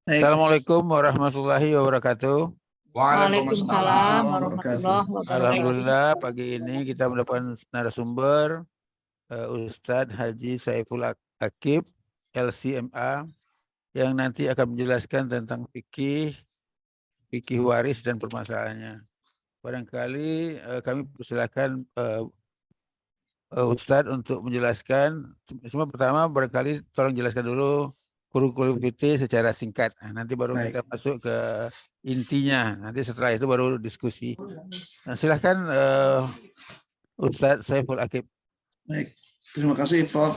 Baik. Assalamualaikum warahmatullahi wabarakatuh. Waalaikumsalam Warahmatullahi wabarakatuh. warahmatullahi wabarakatuh. Alhamdulillah pagi ini kita mendapatkan narasumber Ustadz Haji Saiful Akib LCMA yang nanti akan menjelaskan tentang fikih waris dan permasalahannya. Barangkali kami persilakan Ustadz untuk menjelaskan. Cuma pertama barangkali tolong jelaskan dulu kurikulum fikih secara singkat. Nah, nanti baru Baik. kita masuk ke intinya. Nanti setelah itu baru diskusi. Nah, silahkan Ustadz Saiful Akib. Baik. Terima kasih, Prof.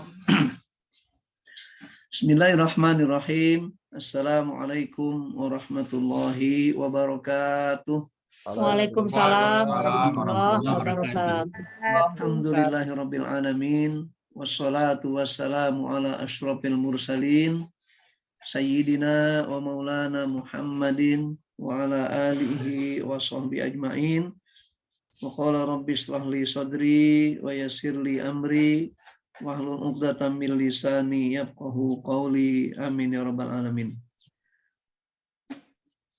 Bismillahirrahmanirrahim. Assalamualaikum warahmatullahi wabarakatuh. Waalaikumsalam warahmatullahi wabarakatuh. Alhamdulillahirabbil alamin. Wassalatu wassalamu ala asyrafil mursalin sayyidina wa maulana Muhammadin wa ala alihi wa sahbihi ajmain. Wa qala rabbi shrah li sadri wa yassir li amri wahlul 'uqdatam min lisani yafqahu qawli. Amin ya rabbal alamin.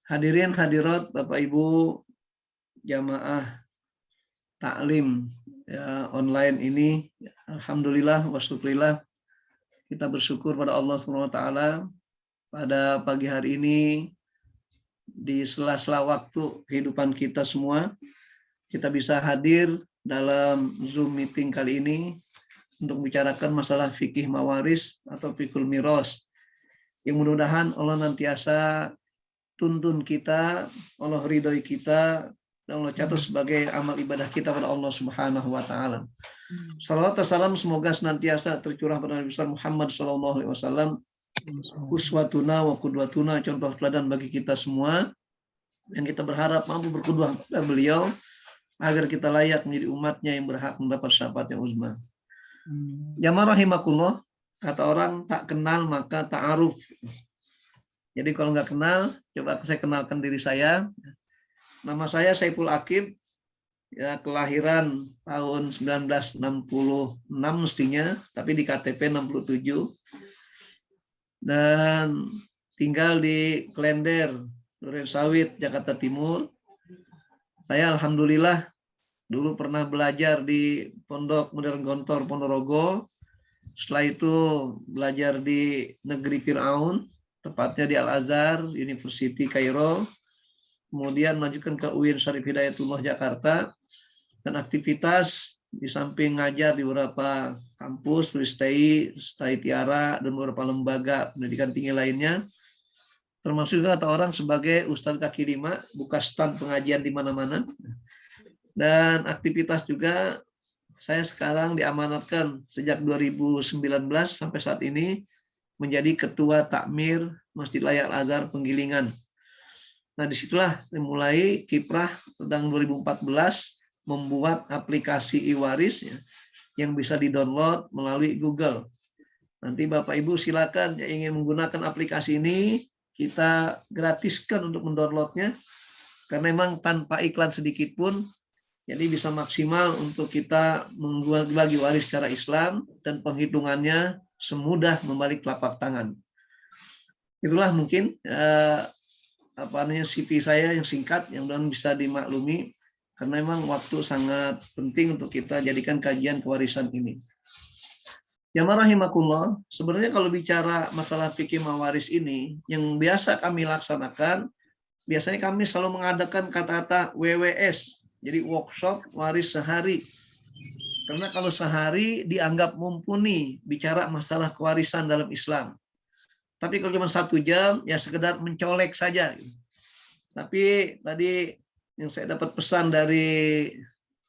Hadirin hadirat Bapak Ibu jamaah taklim ya, online ini, alhamdulillah wa syukurillah, kita bersyukur pada Allah SWT pada pagi hari ini di sela-sela waktu kehidupan kita semua kita bisa hadir dalam Zoom meeting kali ini untuk membicarakan masalah fikih mawaris atau fikul miros, yang mudah-mudahan Allah nantiasa tuntun kita, Allah ridhoi kita, dan Allah catat sebagai amal ibadah kita pada Allah Subhanahu wa taala. Salawat dan salam semoga senantiasa tercurah pada Nabi besar Muhammad sallallahu alaihi wasallam, uswatuna wa qudwatuna, contoh teladan bagi kita semua, yang kita berharap mampu berqudwah pada beliau agar kita layak menjadi umatnya yang berhak mendapat syafaat yang uzma. Jamaah rahimakumullah, kata orang tak kenal maka ta'aruf. Jadi kalau nggak kenal, coba saya kenalkan diri saya. Nama saya Saiful Akib, ya, kelahiran tahun 1966 mestinya, tapi di KTP 67. Dan tinggal di Klender, Durensawit, Jakarta Timur. Saya alhamdulillah dulu pernah belajar di Pondok Modern Gontor Ponorogo. Setelah itu belajar di Negeri Fir'aun, tepatnya di Al-Azhar University Kairo. Kemudian melanjutkan ke UIN Syarif Hidayatullah Jakarta, dan aktivitas di samping ngajar di beberapa kampus, Stay Tiara, dan beberapa lembaga pendidikan tinggi lainnya, termasuk juga kata orang sebagai Ustadz kaki lima, buka stand pengajian di mana-mana. Dan aktivitas juga saya sekarang diamanatkan sejak 2019 sampai saat ini menjadi Ketua Takmir Masjid Raya Al-Azhar Penggilingan. Nah, disitulah saya mulai kiprah tentang 2014 membuat aplikasi e-waris ya, yang bisa di-download melalui Google. Nanti Bapak Ibu silakan yang ingin menggunakan aplikasi ini, kita gratiskan untuk mendownloadnya, karena memang tanpa iklan sedikit pun, jadi bisa maksimal untuk kita membagi waris secara Islam, dan penghitungannya semudah membalik telapak tangan. Itulah mungkin CV saya yang singkat, yang bisa dimaklumi, karena memang waktu sangat penting untuk kita jadikan kajian kewarisan ini. Ya rahimakumullah, sebenarnya kalau bicara masalah fikih mawaris ini, yang biasa kami laksanakan, biasanya kami selalu mengadakan kata-kata WWS, jadi workshop waris sehari. Karena kalau sehari dianggap mumpuni bicara masalah kewarisan dalam Islam. Tapi kalau cuma 1 jam, ya sekedar mencolek saja. Tapi tadi yang saya dapat pesan dari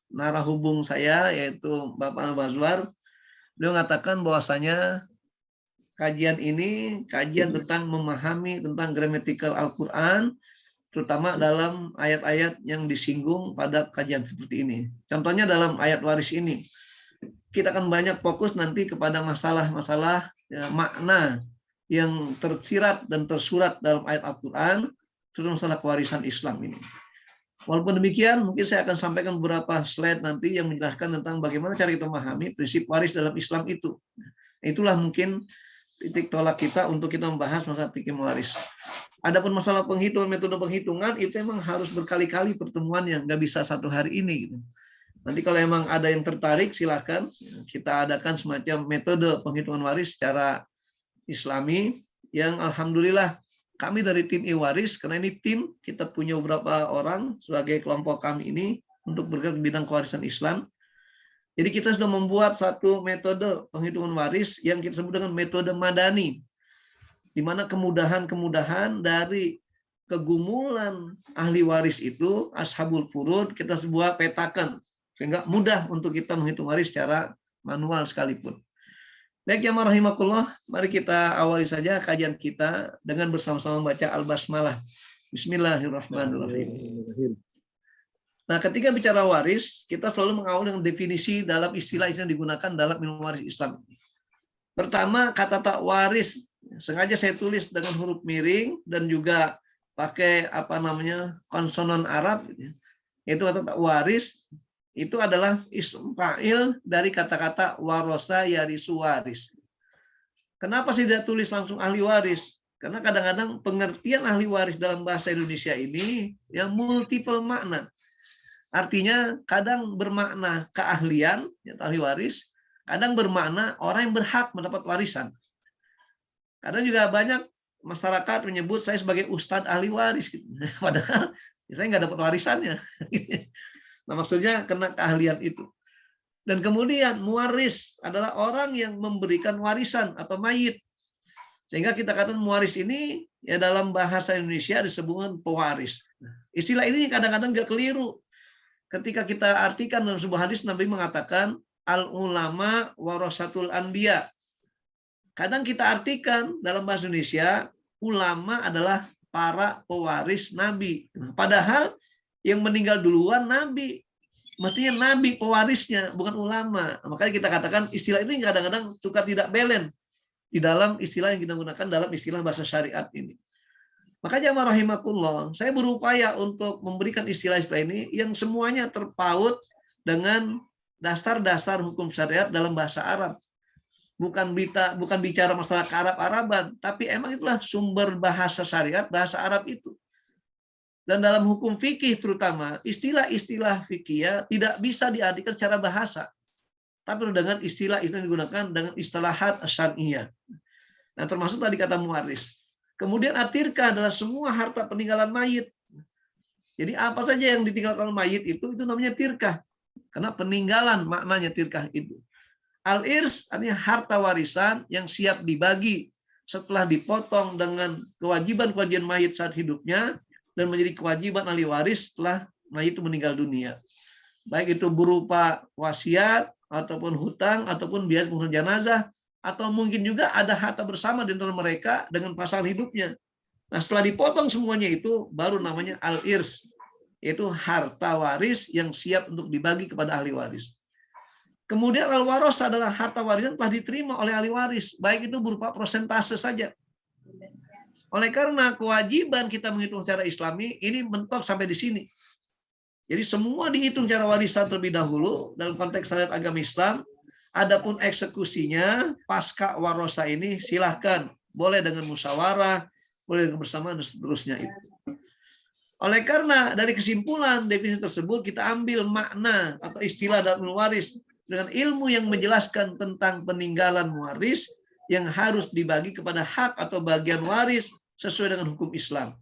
narahubung saya, yaitu Bapak Al-Bazwar, beliau mengatakan bahwasanya kajian ini kajian tentang memahami tentang gramatikal Al-Quran, terutama dalam ayat-ayat yang disinggung pada kajian seperti ini. Contohnya dalam ayat waris ini, kita akan banyak fokus nanti kepada masalah-masalah ya, makna yang tersirat dan tersurat dalam ayat Al-Quran, terutama masalah kewarisan Islam ini. Walaupun demikian, mungkin saya akan sampaikan beberapa slide nanti yang menjelaskan tentang bagaimana cara kita memahami prinsip waris dalam Islam itu. Itulah mungkin titik tolak kita untuk kita membahas masalah fikih waris. Adapun masalah penghitungan, metode penghitungan itu emang harus berkali-kali pertemuannya, nggak bisa satu hari ini. Gitu. Nanti kalau emang ada yang tertarik, silakan kita adakan semacam metode penghitungan waris secara Islami yang alhamdulillah kami dari tim Iwaris, karena ini tim, kita punya beberapa orang sebagai kelompok kami ini untuk bergerak di bidang kewarisan Islam. Jadi kita sudah membuat satu metode penghitungan waris yang kita sebut dengan metode madani, di mana kemudahan-kemudahan dari kegumulan ahli waris itu, ashabul furud, kita sebuah petakan, sehingga mudah untuk kita menghitung waris secara manual sekalipun. Baik ya rahimakumullah, mari kita awali saja kajian kita dengan bersama-sama membaca Al-Basmalah. Bismillahirrahmanirrahim. Nah, ketika bicara waris, kita selalu mengawali dengan definisi dalam istilah yang digunakan dalam ilmu waris Islam. Pertama, kata tak waris, sengaja saya tulis dengan huruf miring dan juga pakai konsonan Arab, yaitu kata tak waris. Itu adalah ism fa'il dari kata-kata warosa yarisu waris. Kenapa sih tidak tulis langsung ahli waris? Karena kadang-kadang pengertian ahli waris dalam bahasa Indonesia ini yang multiple makna. Artinya kadang bermakna keahlian, ahli waris, kadang bermakna orang yang berhak mendapat warisan. Kadang juga banyak masyarakat menyebut saya sebagai ustadz ahli waris. Padahal saya nggak dapat warisannya. Nah, maksudnya kena keahlian itu. Dan kemudian muwaris adalah orang yang memberikan warisan atau mayit. Sehingga kita katakan muwaris ini ya dalam bahasa Indonesia disebut pewaris. Istilah ini kadang-kadang nggak keliru. Ketika kita artikan dalam sebuah hadis, Nabi mengatakan al ulama warasatul anbiya. Kadang kita artikan dalam bahasa Indonesia ulama adalah para pewaris Nabi. Padahal yang meninggal duluan Nabi. Mestinya Nabi pewarisnya, bukan ulama. Makanya kita katakan istilah ini kadang-kadang suka tidak belen di dalam istilah yang kita gunakan dalam istilah bahasa syariat ini. Makanya rahimakumullah, saya berupaya untuk memberikan istilah-istilah ini yang semuanya terpaut dengan dasar-dasar hukum syariat dalam bahasa Arab. Bukan bicara masalah kearab-araban, tapi emang itulah sumber bahasa syariat, bahasa Arab itu. Dan dalam hukum fikih terutama, istilah-istilah fikih tidak bisa diartikan secara bahasa. Tapi dengan istilah itu digunakan dengan istilahat syar'iyyah. Nah, termasuk tadi kata muwaris. Kemudian atirkah adalah semua harta peninggalan mayit. Jadi apa saja yang ditinggalkan mayit itu namanya tirkah. Karena peninggalan maknanya tirkah itu. Al-irs artinya harta warisan yang siap dibagi setelah dipotong dengan kewajiban-kewajiban mayit saat hidupnya dan menjadi kewajiban ahli waris setelah mayit itu meninggal dunia. Baik itu berupa wasiat ataupun hutang ataupun biaya pengurusan jenazah, atau mungkin juga ada harta bersama di antara mereka dengan pasangan hidupnya. Nah, setelah dipotong semuanya itu baru namanya al-irs, yaitu harta waris yang siap untuk dibagi kepada ahli waris. Kemudian al-waros adalah harta waris yang telah diterima oleh ahli waris, baik itu berupa persentase saja. Oleh karena kewajiban kita menghitung secara Islami ini mentok sampai di sini. Jadi semua dihitung secara warisan terlebih dahulu dalam konteks syariat agama Islam. Adapun eksekusinya pasca warosa ini silahkan, boleh dengan musyawarah, boleh dengan bersama dan seterusnya itu. Oleh karena dari kesimpulan definisi tersebut kita ambil makna atau istilah dalam waris dengan ilmu yang menjelaskan tentang peninggalan waris yang harus dibagi kepada hak atau bagian waris sesuai dengan hukum Islam.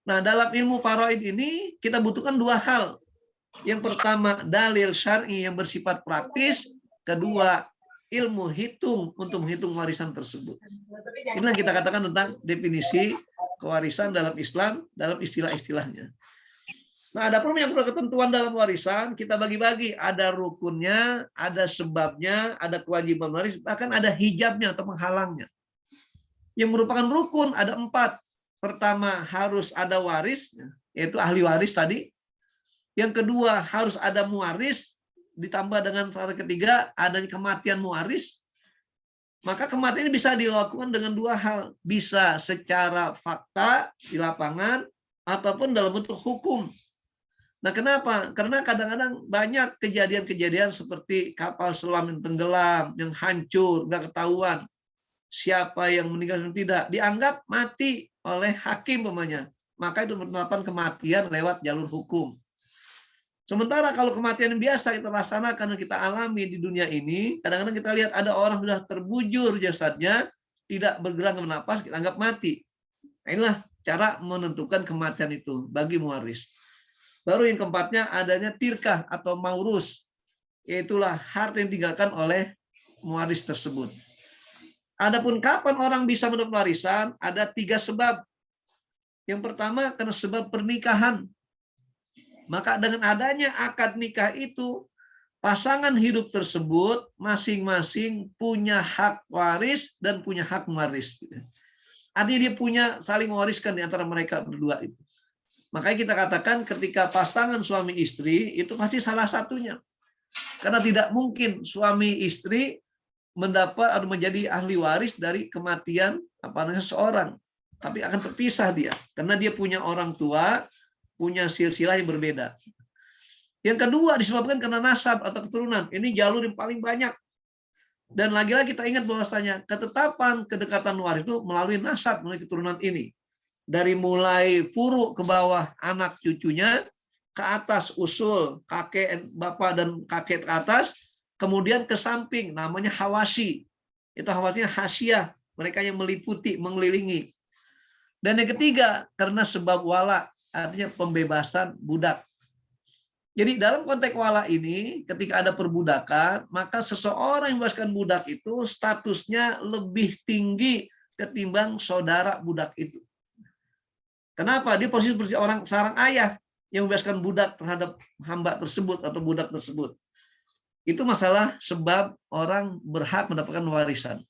Nah, dalam ilmu faraid ini kita butuhkan dua hal. Yang pertama dalil syar'i yang bersifat praktis. Kedua, ilmu hitung untuk menghitung warisan tersebut. Inilah kita katakan tentang definisi kewarisan dalam Islam, dalam istilah-istilahnya. Nah, ada pun yang ketentuan dalam warisan, kita bagi-bagi. Ada rukunnya, ada sebabnya, ada kewajiban waris, bahkan ada hijabnya atau penghalangnya. Yang merupakan rukun ada 4. Pertama, harus ada waris, yaitu ahli waris tadi. Yang kedua, harus ada muwaris, ditambah dengan syarat ketiga adanya kematian muwaris. Maka kematian ini bisa dilakukan dengan dua hal, bisa secara fakta di lapangan ataupun dalam bentuk hukum. Nah, kenapa? Karena kadang-kadang banyak kejadian-kejadian seperti kapal selam yang tenggelam, yang hancur, nggak ketahuan. siapa yang meninggal dan tidak, dianggap mati oleh hakim umpamanya. Maka itu penetapan kematian lewat jalur hukum. Sementara kalau kematian yang biasa kita laksanakan dan kita alami di dunia ini, kadang-kadang kita lihat ada orang sudah terbujur jasadnya, tidak bergerak bernapas, kita anggap mati. Nah, inilah cara menentukan kematian itu bagi mewaris. Baru yang keempatnya adanya tirkah atau maurus, yaitulah harta yang ditinggalkan oleh mewaris tersebut. Adapun kapan orang bisa mendapat warisan, ada 3 sebab. Yang pertama karena sebab pernikahan. Maka dengan adanya akad nikah itu, pasangan hidup tersebut masing-masing punya hak waris dan punya hak mewaris. Artinya dia punya saling mewariskan di antara mereka berdua itu. Makanya kita katakan ketika pasangan suami istri itu pasti salah satunya. Karena tidak mungkin suami istri mendapat atau menjadi ahli waris dari kematian seseorang. Tapi akan terpisah dia. Karena dia punya orang tua, punya silsilah yang berbeda. Yang kedua disebabkan karena nasab atau keturunan. Ini jalur yang paling banyak. Dan lagi-lagi kita ingat bahwasanya ketetapan kedekatan waris itu melalui nasab, melalui keturunan ini. Dari mulai furu ke bawah anak cucunya, ke atas usul kakek, bapak dan kakek ke atas, kemudian ke samping namanya hawasi. Itu hawasinya hasyiah, mereka yang meliputi, mengelilingi. Dan yang ketiga karena sebab wala, artinya pembebasan budak. Jadi dalam konteks wala ini, ketika ada perbudakan, maka seseorang yang membebaskan budak itu statusnya lebih tinggi ketimbang saudara budak itu. Kenapa? Dia posisi seperti seorang ayah yang membebaskan budak terhadap hamba tersebut atau budak tersebut. Itu masalah sebab orang berhak mendapatkan warisan.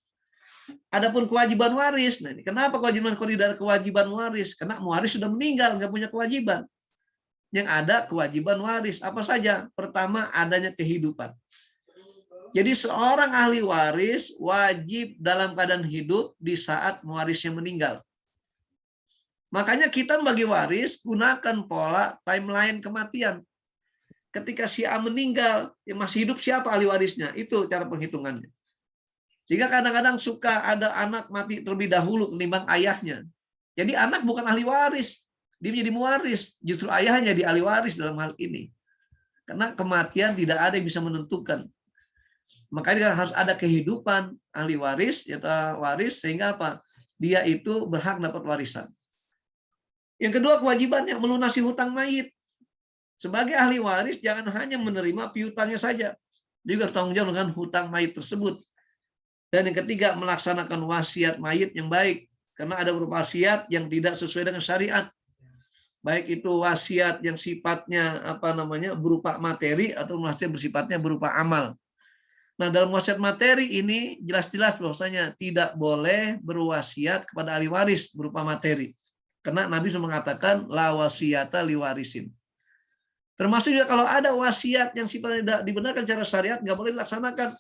Adapun kewajiban waris, nah ini kenapa kewajiban kalau tidak ada kewajiban waris? Karena mewaris sudah meninggal, nggak punya kewajiban. Yang ada kewajiban waris apa saja? Pertama, adanya kehidupan. Jadi seorang ahli waris wajib dalam keadaan hidup di saat mewarisnya meninggal. Makanya kita bagi waris gunakan pola timeline kematian. Ketika si A meninggal, yang masih hidup siapa ahli warisnya? Itu cara penghitungannya. Sehingga kadang-kadang suka ada anak mati terlebih dahulu ketimbang ayahnya. Jadi anak bukan ahli waris. Dia menjadi mewaris. Justru ayahnya di ahli waris dalam hal ini. Karena kematian tidak ada yang bisa menentukan. Makanya harus ada kehidupan ahli waris, atau waris, sehingga apa? Dia itu berhak dapat warisan. Yang kedua kewajibannya melunasi hutang mayit. Sebagai ahli waris jangan hanya menerima piutangnya saja. Dia juga tanggung jawab dengan hutang mayit tersebut. Dan yang ketiga melaksanakan wasiat mayit yang baik. Karena ada beberapa wasiat yang tidak sesuai dengan syariat. Baik itu wasiat yang sifatnya berupa materi atau wasiat bersifatnya berupa amal. Nah, dalam wasiat materi ini jelas-jelas bahwasanya tidak boleh berwasiat kepada ahli waris berupa materi. Karena Nabi sudah mengatakan la wasiyata liwarisin. Termasuk juga kalau ada wasiat yang sifatnya tidak dibenarkan secara syariat nggak boleh dilaksanakan.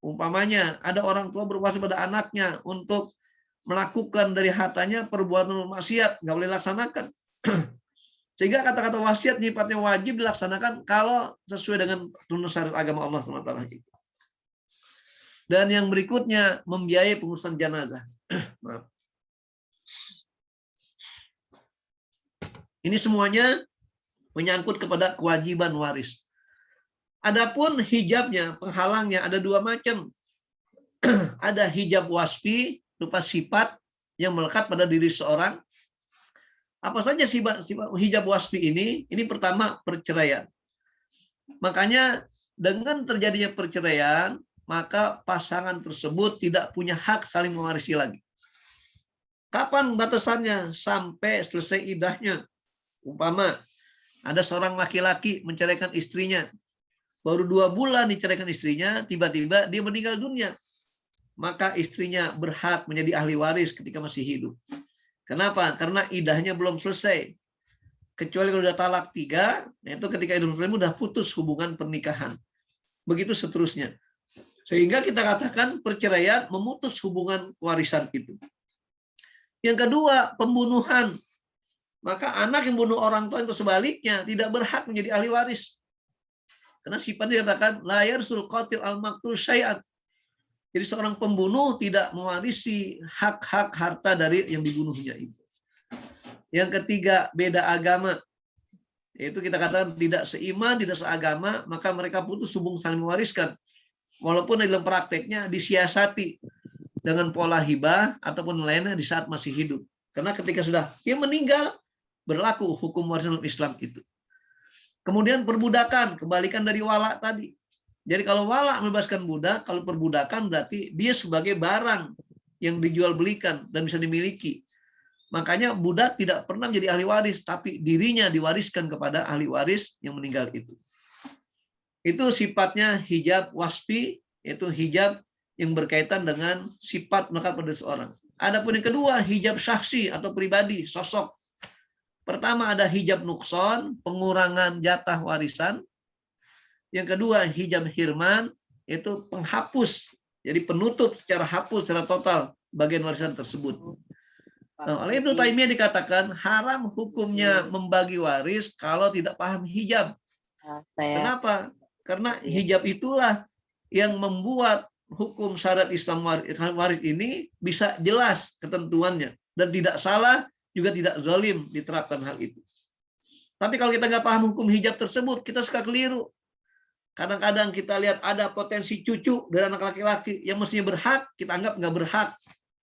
Umpamanya ada orang tua berwasiat pada anaknya untuk melakukan dari hartanya perbuatan maksiat, nggak boleh dilaksanakan. Sehingga kata-kata wasiat sifatnya wajib dilaksanakan kalau sesuai dengan tuntunan syariat agama Allah SWT. Dan yang berikutnya membiayai pengurusan jenazah. Maaf. Ini semuanya menyangkut kepada kewajiban waris. Adapun hijabnya, penghalangnya ada 2 macam. Ada hijab wasfi, berupa sifat yang melekat pada diri seorang. Apa saja sifat hijab wasfi ini? Ini pertama perceraian. Makanya dengan terjadinya perceraian, maka pasangan tersebut tidak punya hak saling mewarisi lagi. Kapan batasannya? Sampai selesai iddahnya. Umpama ada seorang laki-laki menceraikan istrinya. Baru 2 bulan diceraikan istrinya, tiba-tiba dia meninggal dunia. Maka istrinya berhak menjadi ahli waris ketika masih hidup. Kenapa? Karena iddahnya belum selesai. Kecuali kalau sudah talak 3, itu ketika iddah selesai sudah putus hubungan pernikahan. Begitu seterusnya. Sehingga kita katakan perceraian memutus hubungan warisan itu. Yang kedua, pembunuhan. Maka anak yang bunuh orang tua itu sebaliknya tidak berhak menjadi ahli waris. Karena sifatnya dikatakan la yarsul qatil al maqtul syai'an. Jadi seorang pembunuh tidak mewarisi hak-hak harta dari yang dibunuhnya itu. Yang ketiga, beda agama. Yaitu kita katakan tidak seiman, tidak seagama, maka mereka putus hubungan saling mewariskan. Walaupun dalam prakteknya disiasati dengan pola hibah ataupun lainnya di saat masih hidup. Karena ketika sudah dia meninggal, berlaku hukum warisan Islam itu. Kemudian perbudakan, kebalikan dari wala tadi. Jadi kalau wala membebaskan budak, kalau perbudakan berarti dia sebagai barang yang dijual belikan dan bisa dimiliki. Makanya budak tidak pernah menjadi ahli waris, tapi dirinya diwariskan kepada ahli waris yang meninggal itu. Itu sifatnya hijab wasfi, yaitu hijab yang berkaitan dengan sifat melekat pada seorang. Adapun yang kedua, hijab syahsi atau pribadi, sosok. Pertama ada hijab nukson, pengurangan jatah warisan. Yang kedua, hijab hirman, itu penghapus, jadi penutup secara hapus, secara total bagian warisan tersebut. Nah, oleh Ibnu Taimiyah dikatakan haram hukumnya membagi waris kalau tidak paham hijab. Kenapa? Karena hijab itulah yang membuat hukum syariat Islam waris ini bisa jelas ketentuannya dan tidak salah juga tidak zalim diterapkan hal itu. Tapi kalau kita nggak paham hukum hijab tersebut, kita suka keliru. Kadang-kadang kita lihat ada potensi cucu dari anak laki-laki yang mestinya berhak, kita anggap nggak berhak.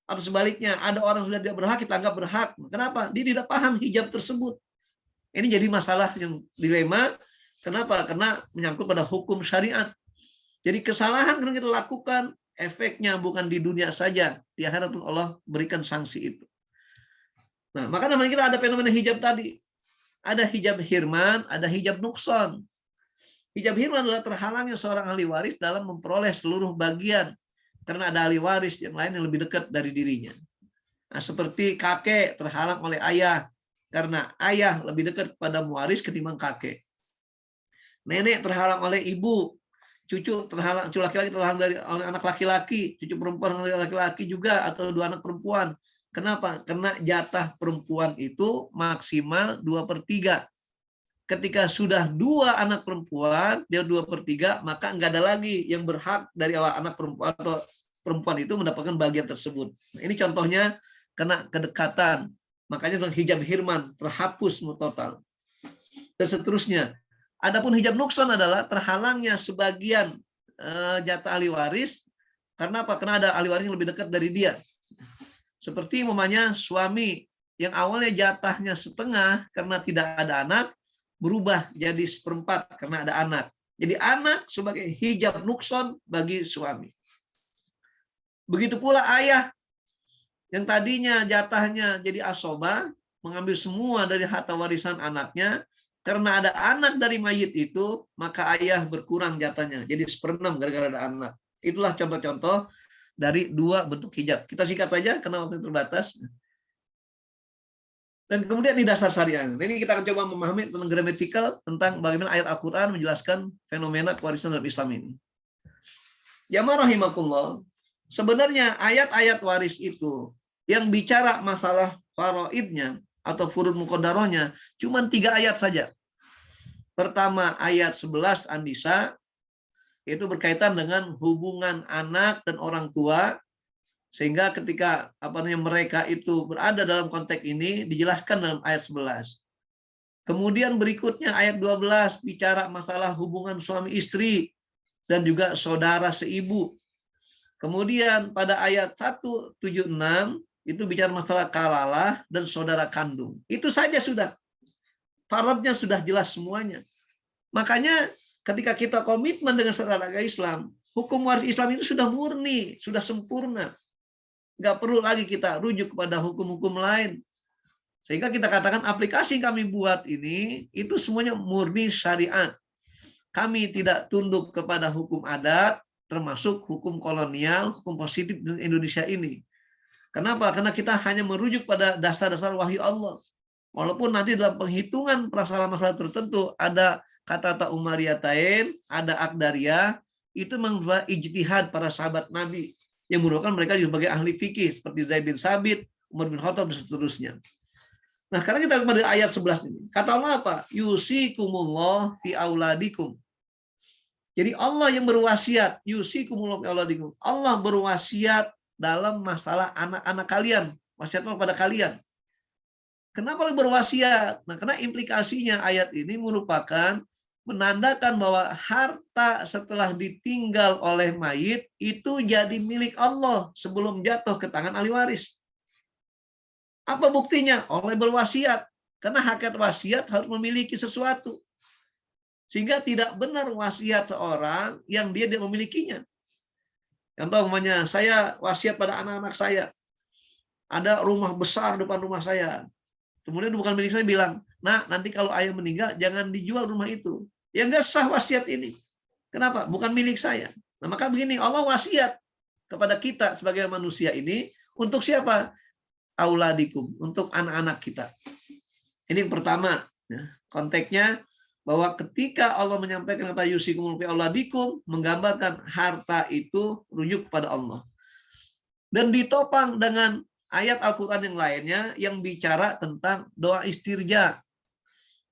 Atau sebaliknya, ada orang sudah tidak berhak, kita anggap berhak. Kenapa? Dia tidak paham hijab tersebut. Ini jadi masalah yang dilema. Kenapa? Karena menyangkut pada hukum syariat. Jadi kesalahan yang kita lakukan, efeknya bukan di dunia saja. Di akhirat pun Allah berikan sanksi itu. Nah, maka namanya kita ada fenomena hijab tadi. Ada hijab hirman, ada hijab nukson. Hijab hirman adalah terhalangnya seorang ahli waris dalam memperoleh seluruh bagian karena ada ahli waris yang lain yang lebih dekat dari dirinya. Nah, seperti kakek terhalang oleh ayah karena ayah lebih dekat pada waris ketimbang kakek. Nenek terhalang oleh ibu, cucu terhalang, cucu laki-laki terhalang oleh anak laki-laki, cucu perempuan oleh laki-laki juga atau dua anak perempuan. Kenapa? Karena jatah perempuan itu maksimal 2/3. Ketika sudah 2 anak perempuan, dia 2/3, maka nggak ada lagi yang berhak dari anak perempuan atau perempuan itu mendapatkan bagian tersebut. Nah, ini contohnya kena kedekatan. Makanya hijab hirman terhapus total. Dan seterusnya. Adapun hijab nukson adalah terhalangnya sebagian jatah ahli waris. Karena apa? Karena ada ahli waris yang lebih dekat dari dia. Seperti umpamanya suami yang awalnya jatahnya setengah karena tidak ada anak, berubah jadi 1/4 karena ada anak. Jadi anak sebagai hijab nukson bagi suami. Begitu pula ayah yang tadinya jatahnya jadi asoba, mengambil semua dari harta warisan anaknya, karena ada anak dari mayit itu, maka ayah berkurang jatahnya, jadi 1/6 gara-gara ada anak. Itulah contoh-contoh dari 2 bentuk hijab. Kita singkat saja karena waktu terbatas. Dan kemudian di dasar syariah. Ini kita akan coba memahami tentang gramatikal, tentang bagaimana ayat Al-Quran menjelaskan fenomena kewarisan dalam Islam ini. Jamaah rahimakumullah, sebenarnya ayat-ayat waris itu yang bicara masalah faraidnya atau furud muqaddarahnya cuma 3 ayat saja. Pertama ayat 11 An-Nisa, itu berkaitan dengan hubungan anak dan orang tua. Sehingga ketika mereka itu berada dalam konteks ini dijelaskan dalam ayat 11. Kemudian berikutnya ayat 12 bicara masalah hubungan suami istri dan juga saudara seibu. Kemudian pada ayat 176 itu bicara masalah kalalah dan saudara kandung. Itu saja sudah. Faradnya sudah jelas semuanya. Makanya ketika kita komitmen dengan syariat agama Islam, hukum waris Islam itu sudah murni, sudah sempurna. Nggak perlu lagi kita rujuk kepada hukum-hukum lain. Sehingga kita katakan aplikasi yang kami buat ini, itu semuanya murni syariat. Kami tidak tunduk kepada hukum adat, termasuk hukum kolonial, hukum positif di Indonesia ini. Kenapa? Karena kita hanya merujuk pada dasar-dasar wahyu Allah. Walaupun nanti dalam penghitungan masalah-masalah tertentu, ada kata-kata umariyatain, ada akdariyah, itu merupakan ijtihad para sahabat Nabi, yang merupakan mereka juga sebagai ahli fikih seperti Zaid bin Sabit, Umar bin Khattab dan seterusnya. Nah, sekarang kita kepada ayat 11 ini. Kata Allah apa? Yusikumullah fi auladikum. Jadi Allah yang berwasiat, yusikumullahu fi auladikum. Allah berwasiat dalam masalah anak-anak kalian, wasiat Allah pada kalian. Kenapa berwasiat? Nah, karena implikasinya ayat ini merupakan menandakan bahwa harta setelah ditinggal oleh mayit itu jadi milik Allah sebelum jatuh ke tangan ahli waris. Apa buktinya? Allah berwasiat. Karena hakikat wasiat harus memiliki sesuatu. Sehingga tidak benar wasiat seorang yang dia tidak memilikinya. Contoh umpamanya, saya wasiat pada anak-anak saya. Ada rumah besar depan rumah saya. Kemudian bukan milik saya bilang, nah nanti kalau ayah meninggal jangan dijual rumah itu. Ya nggak sah wasiat ini. Kenapa? Bukan milik saya. Nah maka begini, Allah wasiat kepada kita sebagai manusia ini untuk siapa? Auladikum, untuk anak-anak kita. Ini yang pertama. Konteksnya bahwa ketika Allah menyampaikan kata yusikumul fi auladikum, menggambarkan harta itu rujuk kepada Allah. Dan ditopang dengan ayat Al-Quran yang lainnya yang bicara tentang doa istirja.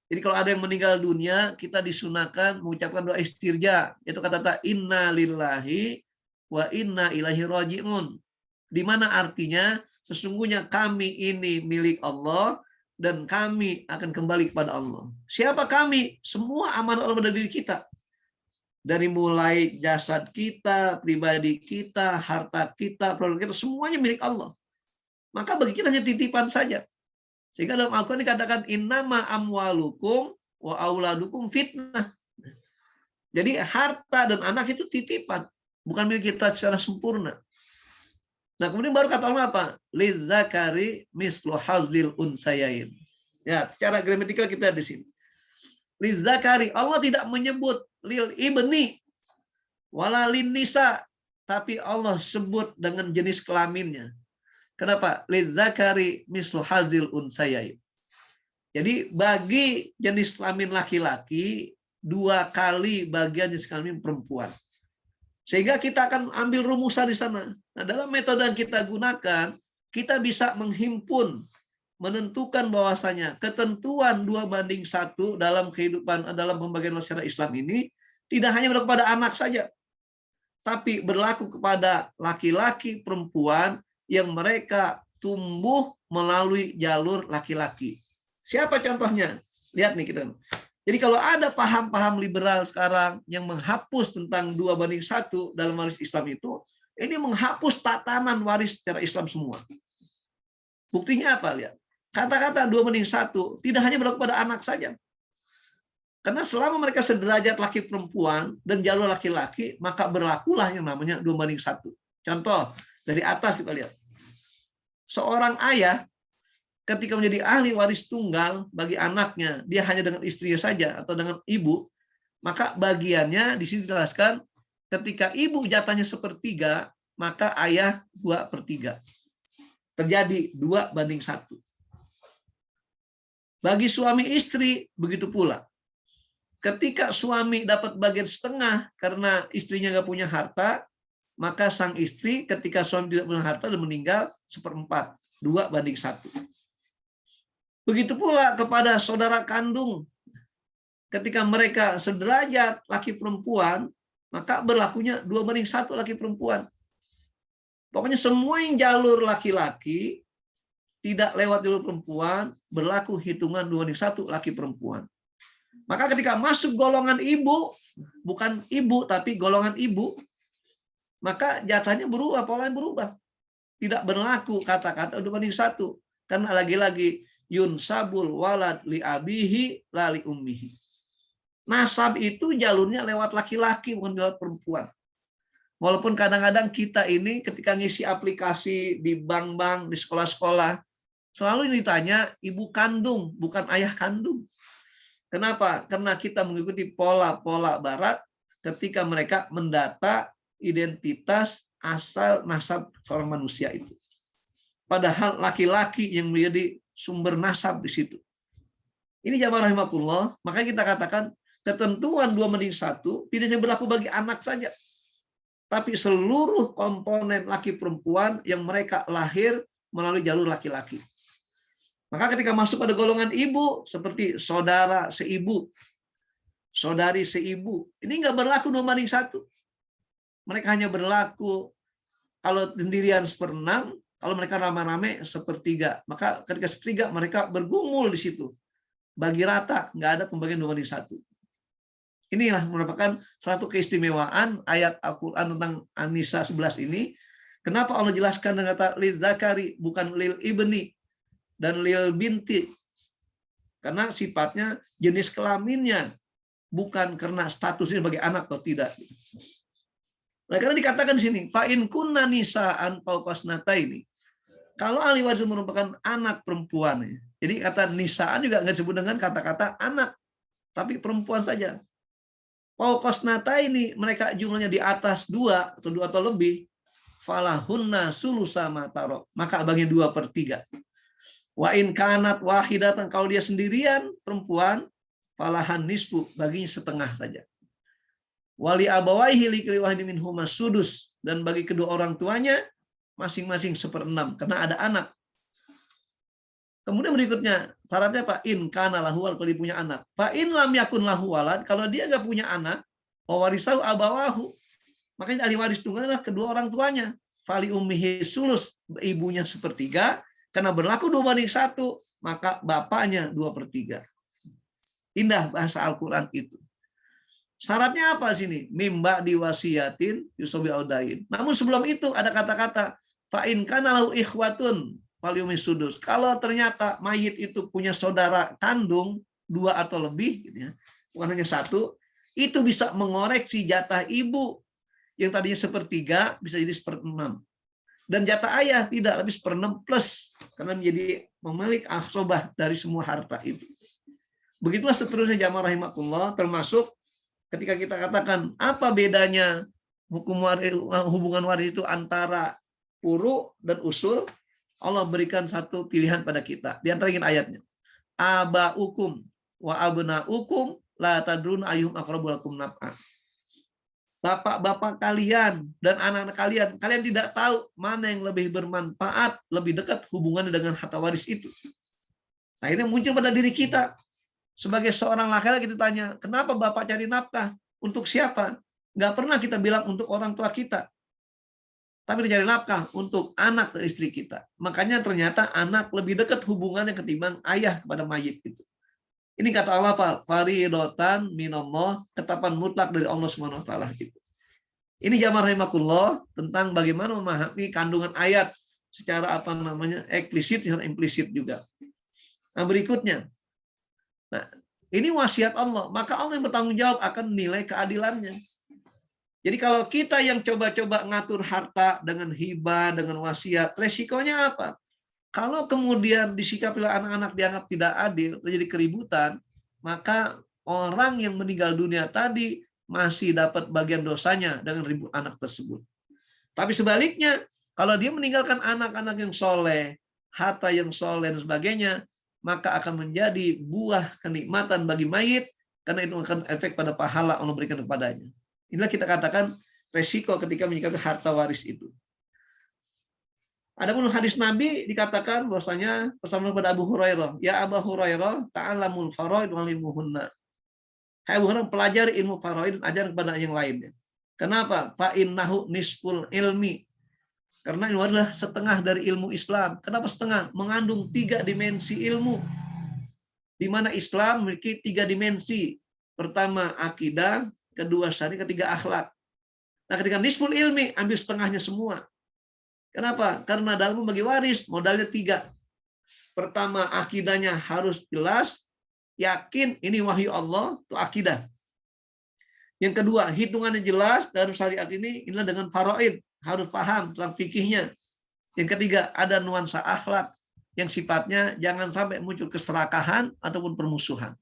Jadi kalau ada yang meninggal dunia, kita disunahkan mengucapkan doa istirja. Itu kata inna lillahi wa inna ilaihi raji'un. Di mana artinya sesungguhnya kami ini milik Allah dan kami akan kembali kepada Allah. Siapa kami? Semua amanah Allah pada diri kita. Dari mulai jasad kita, pribadi kita, harta kita, produk kita, semuanya milik Allah. Maka bagi kita hanya titipan saja. Sehingga dalam Al-Quran dikatakan innama amwalukum wa auladukum fitnah. Jadi harta dan anak itu titipan, bukan milik kita secara sempurna. Nah, kemudian baru kata Allah apa? Lidzakari mislu hazil unsayain. Ya, secara gramatikal kita di sini. Lidzakari, Allah tidak menyebut lil ibni wala lin nisa, tapi Allah sebut dengan jenis kelaminnya. Kenapa? Lidzakari mislu hazil unsayain. Jadi bagi jenis kelamin laki-laki 2 kali bagian jenis kelamin perempuan. Sehingga kita akan ambil rumusan di sana. Nah, dalam metode yang kita gunakan, kita bisa menghimpun, menentukan bahwasanya ketentuan 2:1 dalam kehidupan, dalam pembagian secara Islam ini tidak hanya berlaku pada anak saja, tapi berlaku kepada laki-laki, perempuan yang mereka tumbuh melalui jalur laki-laki. Siapa contohnya? Lihat nih kita. Jadi kalau ada paham-paham liberal sekarang yang menghapus tentang 2:1 dalam waris Islam itu, ini menghapus tatanan waris secara Islam semua. Buktinya apa? Lihat. Kata-kata 2:1 tidak hanya berlaku pada anak saja. Karena selama mereka sederajat laki perempuan dan jalur laki-laki, maka berlakulah yang namanya 2:1. Contoh, dari atas kita lihat. Seorang ayah ketika menjadi ahli waris tunggal bagi anaknya, dia hanya dengan istrinya saja atau dengan ibu, maka bagiannya di sini dijelaskan ketika ibu jatahnya 1/3, maka ayah 2/3. Terjadi 2:1. Bagi suami istri begitu pula. Ketika suami dapat bagian setengah karena istrinya nggak punya harta, maka sang istri ketika suami tidak punya harta dan meninggal 1/4, 2:1. Begitu pula kepada saudara kandung. Ketika mereka sederajat laki perempuan, maka berlakunya 2:1 laki perempuan. Pokoknya semua yang jalur laki-laki tidak lewat jalur perempuan, berlaku hitungan 2:1 laki perempuan. Maka ketika masuk golongan ibu, bukan ibu tapi golongan ibu, maka jatahnya berubah, polanya berubah. Tidak berlaku kata-kata 2:1. Karena lagi-lagi yunsabul walad li abihi la li ummihi. Nasab itu jalurnya lewat laki-laki, bukan lewat perempuan. Walaupun kadang-kadang kita ini ketika ngisi aplikasi di bank-bank, di sekolah-sekolah, selalu ditanya ibu kandung, bukan ayah kandung. Kenapa? Karena kita mengikuti pola-pola barat ketika mereka mendata identitas asal nasab seorang manusia itu. Padahal laki-laki yang menjadi sumber nasab di situ. Ini jamaah rahimakumullah, makanya kita katakan ketentuan 2:1 tidak hanya berlaku bagi anak saja, tapi seluruh komponen laki perempuan yang mereka lahir melalui jalur laki-laki. Maka ketika masuk pada golongan ibu, seperti saudara seibu, saudari seibu. Ini nggak berlaku 2:1. Mereka hanya berlaku kalau sendirian 1/6, kalau mereka rame-rame 1/3. Maka ketika 1/3 mereka bergumul di situ. Bagi rata, nggak ada pembagian 2:1. Inilah merupakan suatu keistimewaan ayat Al-Quran tentang An-Nisa 11 ini. Kenapa Allah jelaskan dengan kata lil zakari, bukan lil ibni dan lil binti? Karena sifatnya jenis kelaminnya, bukan karena statusnya sebagai anak atau tidak. Nah, karena dikatakan di sini, fa in kunna nisaan fawqasnata ini. Kalau ahli waris merupakan anak perempuan, jadi kata nisaan juga nggak disebut dengan kata-kata anak, tapi perempuan saja. Fawqasnata ini mereka jumlahnya di atas 2 atau lebih, falahunna sulusa ma tarok, maka bagi 2/3. Wa in kanat wahidatan, kalau dia sendirian perempuan, falahan nisfu, baginya setengah saja. Wali abawaihi likli wahidin minhuma sudus, dan bagi kedua orang tuanya masing-masing 1/6 karena ada anak. Kemudian berikutnya syaratnya apa? In kana lahu walad, kalau dia punya anak. Fa in lam yakun lahu walad, kalau dia enggak punya anak, warisau abawahu, makanya ahli waris tunggal adalah kedua orang tuanya. Fali ummihi sulus, ibunya 1/3, karena berlaku 2:1, maka bapaknya 2/3. Indah bahasa Al-Quran itu. Syaratnya apa sini? Mimba diwasiatin yusobi audain. Namun sebelum itu ada kata-kata fa in kana lahu ikhwatun faliumis sudus. Kalau ternyata mayit itu punya saudara kandung 2 atau lebih, gitu ya, bukan hanya 1, itu bisa mengoreksi jatah ibu yang tadinya 1/3 bisa jadi 1/6. Dan jatah ayah tidak, lebih 1/6 plus, karena menjadi pemilik asobah dari semua harta itu. Begitulah seterusnya jamaah rahimakumullah, termasuk ketika kita katakan apa bedanya hubungan waris itu antara furu dan usul, Allah berikan satu pilihan pada kita. Di antara ayatnya, abaukum wa abnaukum la tadrun ayyuhum aqrabu lakum naf'a. Bapak-bapak kalian dan anak-anak kalian, kalian tidak tahu mana yang lebih bermanfaat, lebih dekat hubungannya dengan harta waris itu. Akhirnya muncul pada diri kita. Sebagai seorang laki-laki kita tanya, kenapa bapak cari nafkah? Untuk siapa? Nggak pernah kita bilang untuk orang tua kita. Tapi dicari nafkah untuk anak dan istri kita. Makanya ternyata anak lebih dekat hubungannya ketimbang ayah kepada mayit itu. Ini kata Allah, Pak, faridotan minallah, ketetapan mutlak dari Allah Subhanahu wa taala itu. Ini jamaah rahimakumullah tentang bagaimana memahami kandungan ayat secara eksplisit dan implisit juga. Nah, berikutnya. Nah, ini wasiat Allah, maka Allah yang bertanggung jawab akan nilai keadilannya. Jadi kalau kita yang coba-coba ngatur harta dengan hibah, dengan wasiat, resikonya apa? Kalau kemudian disikapi oleh anak-anak dianggap tidak adil, terjadi keributan, maka orang yang meninggal dunia tadi masih dapat bagian dosanya dengan ribut anak tersebut. Tapi sebaliknya, kalau dia meninggalkan anak-anak yang soleh, harta yang soleh dan sebagainya, maka akan menjadi buah kenikmatan bagi mayit, karena itu akan efek pada pahala Allah berikan kepadanya. Inilah kita katakan resiko ketika menyikapi harta waris itu. Adapun hadis Nabi dikatakan bahwasanya bersama kepada Abu Hurairah, ya Abu Hurairah, ta'allamul faraid walimuhunna. Hai Abu Hurairah, pelajari ilmu faraid dan ajar kepada yang lainnya. Kenapa? Fa innahu nisful ilmi. Karena ini adalah setengah dari ilmu Islam. Kenapa setengah? Mengandung 3 dimensi ilmu. Di mana Islam memiliki 3 dimensi. Pertama akidah, kedua syariat, ketiga akhlak. Nah, ketika nisful ilmi, ambil setengahnya semua. Kenapa? Karena dalam membagi waris, modalnya 3. Pertama, akidahnya harus jelas, yakin ini wahyu Allah, itu akidah. Yang kedua, hitungannya jelas, dalam syariat ini, inilah dengan faraid, harus paham tentang fikihnya. Yang ketiga, ada nuansa akhlak, yang sifatnya jangan sampai muncul keserakahan ataupun permusuhan.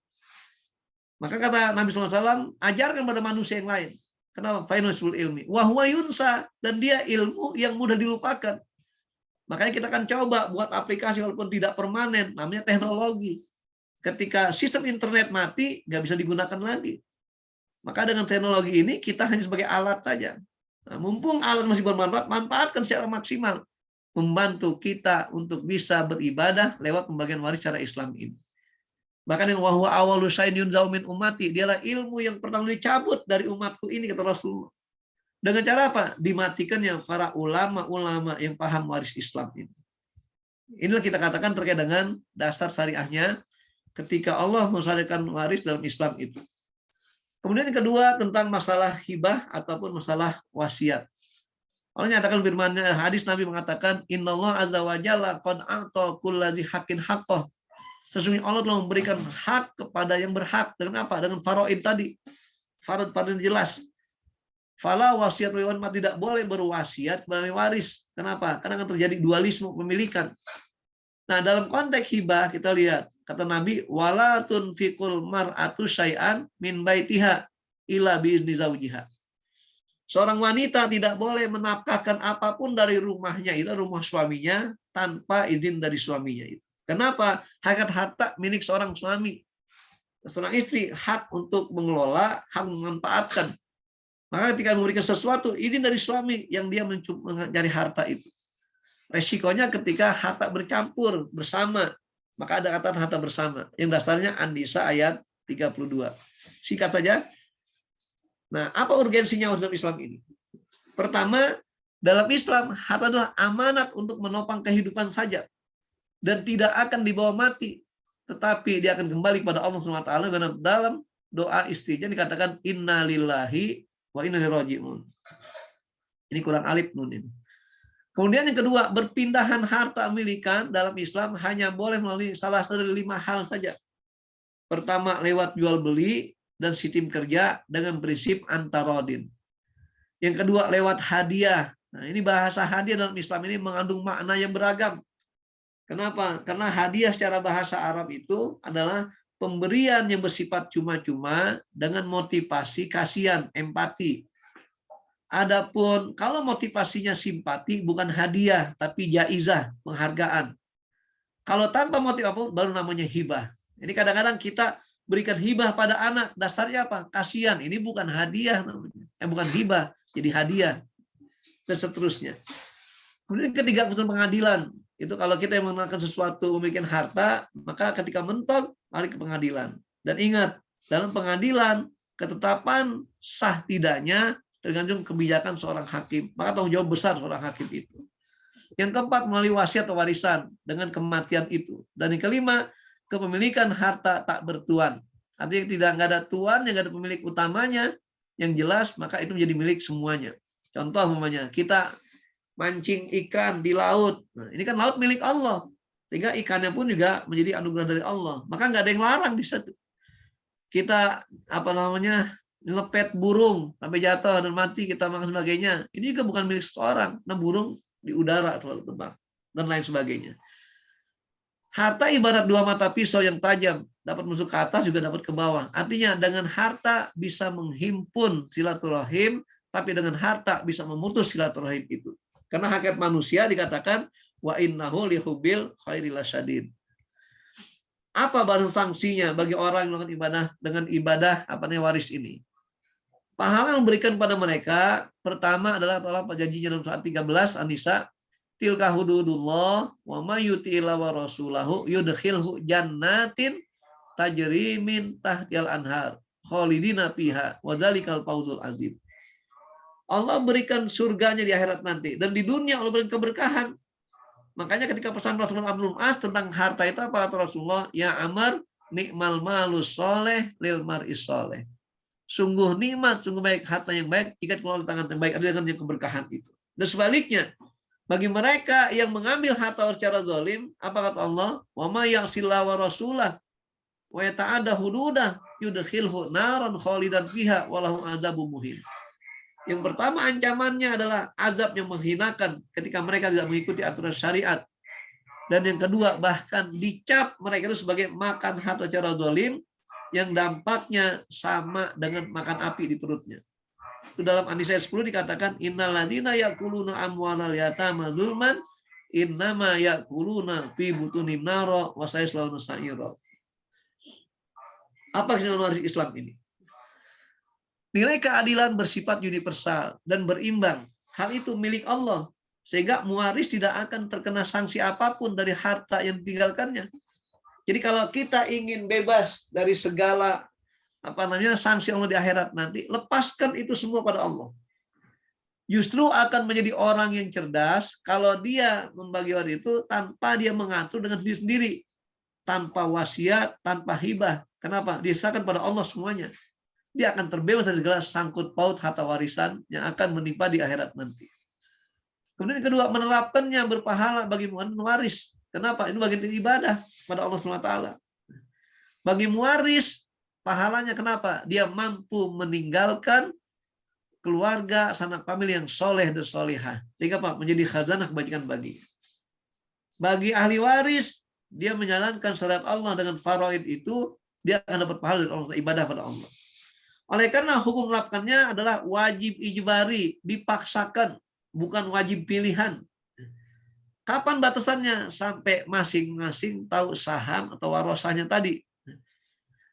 Maka kata Nabi SAW, ajarkan pada manusia yang lain. Kenapa? Fainusful ilmi. Wahwa yunsa. Dan dia ilmu yang mudah dilupakan. Makanya kita akan coba buat aplikasi walaupun tidak permanen. Namanya teknologi. Ketika sistem internet mati, nggak bisa digunakan lagi. Maka dengan teknologi ini, kita hanya sebagai alat saja. Nah, mumpung alat masih bermanfaat, manfaatkan secara maksimal. Membantu kita untuk bisa beribadah lewat pembagian waris secara Islam ini. Bahkan yang wahwa awalu syai'in yunzau min ummati, dialah ilmu yang pernah dicabut dari umatku ini, kata Rasulullah. Dengan cara apa? Dimatikannya para ulama-ulama yang paham waris Islam ini. Inilah kita katakan terkait dengan dasar syariahnya ketika Allah mensyariatkan waris dalam Islam itu. Kemudian yang kedua tentang masalah hibah ataupun masalah wasiat. Allah nyatakan firman-Nya, hadis Nabi mengatakan, Innallaha azza wa jalla qad a'ta kulladzi haqqin haqqah. Sesungguhnya Allah telah memberikan hak kepada yang berhak. Dengan apa? Dengan faraid tadi. Faraid jelas. Fala wasiat liwan mat, tidak boleh berwasiat melalui waris. Kenapa? Karena akan terjadi dualisme pemilikan. Nah, dalam konteks hibah kita lihat kata Nabi, wala tunfiqul mar'atu syai'an min baitiha illa biizni zaujiha. Seorang wanita tidak boleh menafkahkan apapun dari rumahnya, itu rumah suaminya, tanpa izin dari suaminya itu. Kenapa? Hakikat harta milik seorang suami. Seorang istri hak untuk mengelola, hak memanfaatkan. Maka ketika memberikan sesuatu, izin dari suami yang dia mencari harta itu. Resikonya ketika harta bercampur bersama, maka ada kata harta bersama. Yang dasarnya An-Nisa ayat 32. Singkat saja. Nah, apa urgensinya dalam Islam ini? Pertama, dalam Islam harta adalah amanat untuk menopang kehidupan saja dan tidak akan dibawa mati, tetapi dia akan kembali kepada Allah SWT. Karena dalam doa istrinya dikatakan inna lillahi wa inna ilaihi raji'un. Ini kurang alif nun ini. Kemudian yang kedua, berpindahan harta milikan dalam Islam hanya boleh melalui salah satu dari 5 hal saja. Pertama, lewat jual beli dan sistem kerja dengan prinsip antarodin. Yang kedua, lewat hadiah. Nah, ini bahasa hadiah dalam Islam ini mengandung makna yang beragam. Kenapa? Karena hadiah secara bahasa Arab itu adalah pemberian yang bersifat cuma-cuma dengan motivasi kasihan, empati. Adapun kalau motivasinya simpati, bukan hadiah, tapi jaizah, penghargaan. Kalau tanpa motif apa, baru namanya hibah. Ini kadang-kadang kita berikan hibah pada anak, dasarnya apa? Kasihan. Ini bukan hadiah namanya. Bukan hibah, jadi hadiah. Dan seterusnya. Kemudian ketiga, keputusan pengadilan. Itu kalau kita yang mengenalkan sesuatu, memiliki harta, maka ketika mentok, mari ke pengadilan. Dan ingat, dalam pengadilan, ketetapan sah tidaknya tergantung kebijakan seorang hakim. Maka tanggung jawab besar seorang hakim itu. Yang keempat, melalui wasiat atau warisan dengan kematian itu. Dan yang kelima, kepemilikan harta tak bertuan. Artinya nggak ada tuan, yang nggak ada pemilik utamanya, yang jelas maka itu menjadi milik semuanya. Contoh umpamanya, kita mancing ikan di laut. Nah, ini kan laut milik Allah. Sehingga ikannya pun juga menjadi anugerah dari Allah. Maka nggak ada yang larang di situ. Kita lepet burung sampai jatuh dan mati, kita makan sebagainya. Ini juga bukan milik seseorang. Nah, burung di udara terlalu terbang dan lain sebagainya. Harta ibarat 2 mata pisau yang tajam, dapat masuk ke atas juga dapat ke bawah. Artinya dengan harta bisa menghimpun silaturahim, tapi dengan harta bisa memutus silaturahim itu. Karena hakikat manusia dikatakan wa innahu lihubbil khairi lasyadid. Apa baru sanksinya bagi orang yang melakukan ibadah dengan ibadah waris ini? Pahala yang memberikan pada mereka pertama adalah Allah janjinya dalam surat 13 An-Nisa, tilka hududullah wa may yuti'illah wa rasulahu yudkhilhu jannatin tajri min tahtihal anhar khalidina fiha wa dzalikal fawzul azim. Allah berikan surganya di akhirat nanti, dan di dunia Allah berikan keberkahan. Makanya ketika pesan Rasulullah Abdul As tentang harta itu apa kata Rasulullah? Ya Amr, nikmal malus soleh lil mar'is soleh. Sungguh nikmat, sungguh baik harta yang baik jika dikelola tangan yang baik, dengan yang keberkahan itu. Dan sebaliknya, bagi mereka yang mengambil harta secara zalim, apa kata Allah? Wa may ya'sillah wa rasulah wa yata'adda hududah yudkhilhu naran khalidan fiha wa lahu adzabun muhin. Yang pertama ancamannya adalah azab yang menghinakan ketika mereka tidak mengikuti aturan syariat. Dan yang kedua, bahkan dicap mereka itu sebagai makan harta secara zalim, yang dampaknya sama dengan makan api di perutnya. Itu dalam An-Nisa 10 dikatakan innalladzina ya'kuluna amwalal yatama zulman innama ya'kuluna fi butunim nara wa sayaslawna sa'ira. Apa kesimpulan waris Islam ini? Nilai keadilan bersifat universal dan berimbang. Hal itu milik Allah, sehingga muwaris tidak akan terkena sanksi apapun dari harta yang ditinggalkannya. Jadi kalau kita ingin bebas dari segala sanksi Allah di akhirat nanti, lepaskan itu semua pada Allah. Justru akan menjadi orang yang cerdas kalau dia membagi waris itu tanpa dia mengatur dengan diri sendiri, tanpa wasiat, tanpa hibah. Kenapa? Diserahkan pada Allah semuanya. Dia akan terbebas dari segala sangkut paut harta warisan yang akan menimpa di akhirat nanti. Kemudian kedua, menerapkannya berpahala bagi muwaris. Kenapa? Ini bagian dari ibadah pada Allah SWT. Bagi muwaris, pahalanya kenapa? Dia mampu meninggalkan keluarga, sanak famili yang soleh dan solehah. Sehingga apa? Menjadi khazanah kebajikan bagi. Bagi ahli waris, dia menjalankan syariat Allah dengan faraid itu, dia akan dapat pahala dari Allah, ibadah pada Allah. Oleh karena hukum melakukannya adalah wajib ijbari, dipaksakan, bukan wajib pilihan. Kapan batasannya? Sampai masing-masing tahu saham atau warosahnya tadi.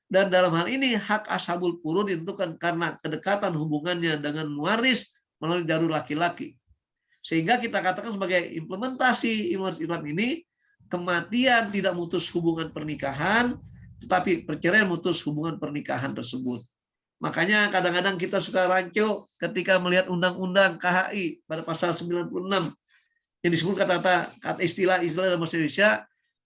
Dan dalam hal ini hak ashabul furud ditentukan karena kedekatan hubungannya dengan waris melalui jalur laki-laki. Sehingga kita katakan sebagai implementasi Islam ini, kematian tidak memutus hubungan pernikahan, tetapi perceraian memutus hubungan pernikahan tersebut. Makanya kadang-kadang kita suka rancu ketika melihat undang-undang KHI pada pasal 96 yang disebut kata istilah dalam bahasa Indonesia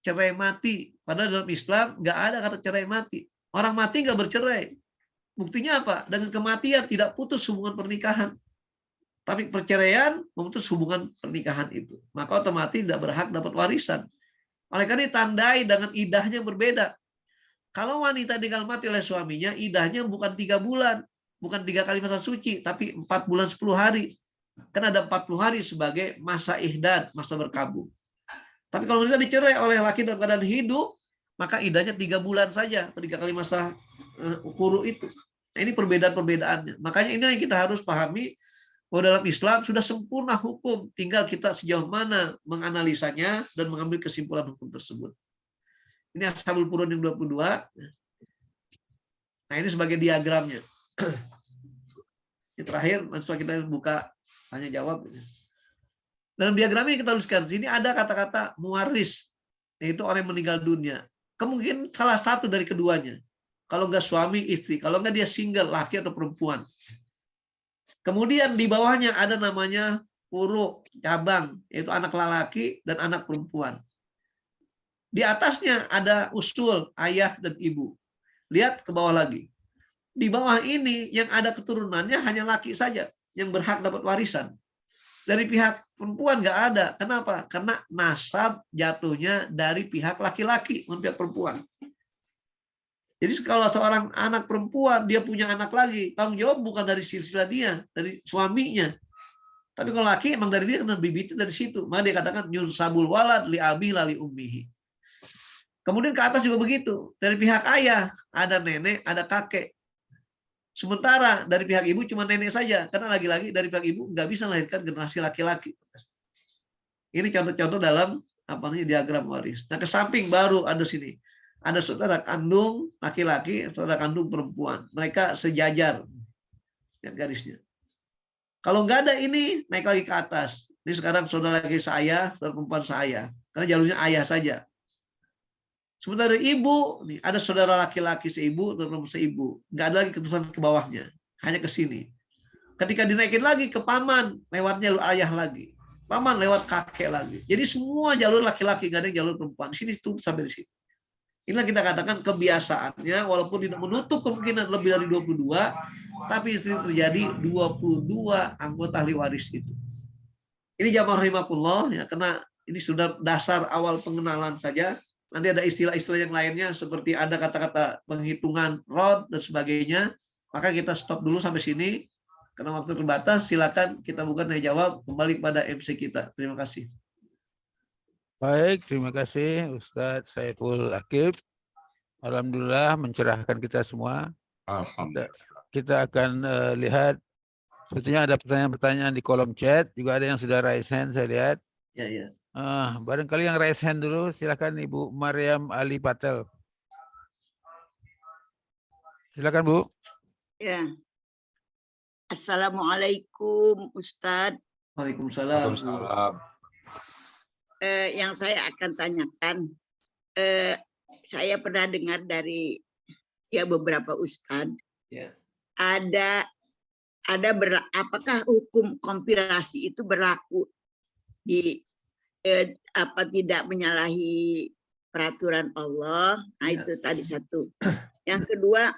cerai mati. Padahal dalam Islam nggak ada kata cerai mati. Orang mati nggak bercerai. Buktinya apa? Dengan kematian tidak putus hubungan pernikahan. Tapi perceraian memutus hubungan pernikahan itu. Maka otomatis tidak berhak dapat warisan. Oleh karena ditandai dengan idahnya berbeda. Kalau wanita tinggal mati oleh suaminya, idahnya bukan 3 bulan. Bukan 3 kali masa suci, tapi 4 bulan 10 hari. Kan ada 40 hari sebagai masa ihdad, masa berkabung. Tapi kalau wanita dicerai oleh laki dalam keadaan hidup, maka idahnya 3 bulan saja, 3 kali masa quru itu. Nah, ini perbedaan-perbedaannya. Makanya ini yang kita harus pahami, bahwa dalam Islam sudah sempurna hukum, tinggal kita sejauh mana menganalisanya dan mengambil kesimpulan hukum tersebut. Ini Ashabul Furud yang 22. Nah, ini sebagai diagramnya. Ini terakhir, setelah kita buka tanya jawab. Dalam diagram ini kita tuliskan, sini ada kata-kata muwaris, yaitu orang yang meninggal dunia. Kemungkinan salah satu dari keduanya. Kalau enggak suami, istri. Kalau enggak dia single, laki atau perempuan. Kemudian di bawahnya ada namanya furu, cabang, yaitu anak laki dan anak perempuan. Di atasnya ada usul, ayah dan ibu. Lihat ke bawah lagi. Di bawah ini yang ada keturunannya hanya laki saja yang berhak dapat warisan. Dari pihak perempuan nggak ada. Kenapa? Karena nasab jatuhnya dari pihak laki-laki, bukan pihak perempuan. Jadi kalau seorang anak perempuan, dia punya anak lagi, tanggung jawab bukan dari silsilah dia, dari suaminya. Tapi kalau laki, emang dari dia, karena bibitnya dari situ. Maka dia katakan, yunsabul walad li abi lali ummihi. Kemudian ke atas juga begitu. Dari pihak ayah, ada nenek, ada kakek. Sementara dari pihak ibu cuma nenek saja. Karena lagi-lagi dari pihak ibu nggak bisa melahirkan generasi laki-laki. Ini contoh-contoh dalam diagram waris. Nah, ke samping baru ada sini. Ada saudara kandung laki-laki, saudara kandung perempuan. Mereka sejajar. Lihat garisnya. Kalau nggak ada ini, naik lagi ke atas. Ini sekarang saudara laki saya, saudara perempuan saya. Karena jalurnya ayah saja. Sementara ibu, nih, ada saudara laki-laki seibu, saudara perempuan seibu. Nggak ada lagi keturunan ke bawahnya. Hanya ke sini. Ketika dinaikin lagi ke paman, lewatnya ayah lagi. Paman lewat kakek lagi. Jadi semua jalur laki-laki, nggak ada yang jalur perempuan. Di sini tuh sampai di sini. Inilah kita katakan kebiasaannya, walaupun tidak menutup kemungkinan lebih dari 22, tapi sering terjadi 22 anggota ahli waris itu. Ini jamaah rahimakumullah, ya, karena ini sudah dasar awal pengenalan saja. Nanti ada istilah-istilah yang lainnya, seperti ada kata-kata penghitungan rod dan sebagainya. Maka kita stop dulu sampai sini, karena waktu terbatas. Silakan kita buka dan jawab, kembali kepada MC kita. Terima kasih. Baik, terima kasih Ustadz Saiful Akif. Alhamdulillah mencerahkan kita semua. Kita akan lihat, sebetulnya ada pertanyaan-pertanyaan di kolom chat, juga ada yang sudah raise hand, saya lihat. Ya, ya. Barangkali yang raise hand dulu, silakan Ibu Mariam Ali Patel. Silakan Bu. Ya. Assalamualaikum Ustadz. Waalaikumsalam. Yang saya akan tanyakan, saya pernah dengar dari ya beberapa ustadz, Ya. apakah hukum kompilasi itu berlaku di tidak menyalahi peraturan Allah. Nah, Ya. itu tadi satu. Yang kedua,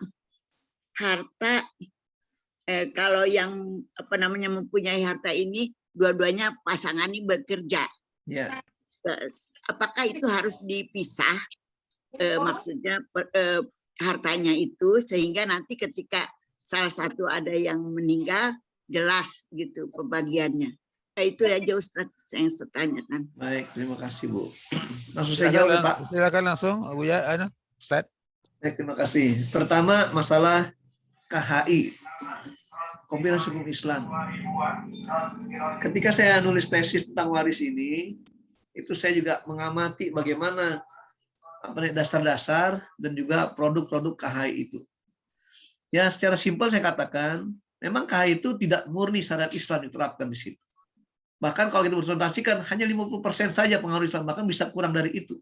harta kalau yang mempunyai harta ini dua-duanya pasangan ini bekerja. Ya. Apakah itu harus dipisah? Maksudnya hartanya itu sehingga nanti ketika salah satu ada yang meninggal jelas gitu pembagiannya. Nah, itu aja Ustaz yang saya tanyakan. Baik, terima kasih Bu. Langsung saya jawab ya, Pak. Silakan langsung Bu ya, Ustaz. Baik, terima kasih. Pertama masalah KHI, Kompilasi Hukum Islam. Ketika saya nulis tesis tentang waris ini, itu saya juga mengamati bagaimana dasar-dasar dan juga produk-produk KHI itu. Ya, secara simpel saya katakan, memang KHI itu tidak murni syariat Islam diterapkan di situ. Bahkan kalau kita presentasikan hanya 50% saja pengaruh Islam, bahkan bisa kurang dari itu.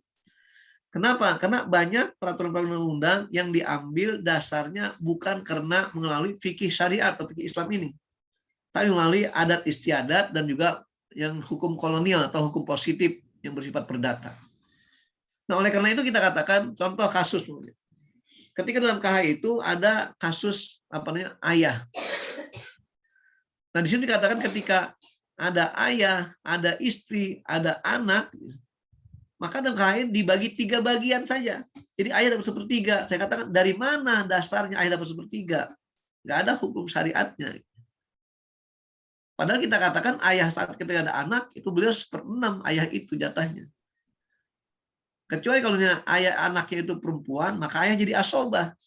Kenapa? Karena banyak peraturan-peraturan undang yang diambil dasarnya bukan karena melalui fikih syariat atau fikih Islam ini, tapi melalui adat istiadat dan juga yang hukum kolonial atau hukum positif yang bersifat perdata. Nah, oleh karena itu kita katakan contoh kasus. Ketika dalam KHI itu ada kasus ayah. Nah, di sini dikatakan ketika ada ayah, ada istri, ada anak, maka dalam KHI dibagi 3 bagian saja. Jadi ayah dapat 1/3. Saya katakan dari mana dasarnya ayah dapat 1/3? Nggak ada hukum syariatnya. Padahal kita katakan ayah saat ketika ada anak itu beliau 1/6 ayah itu jatahnya. Kecuali kalau ayah anaknya itu perempuan, maka ayah jadi asobah.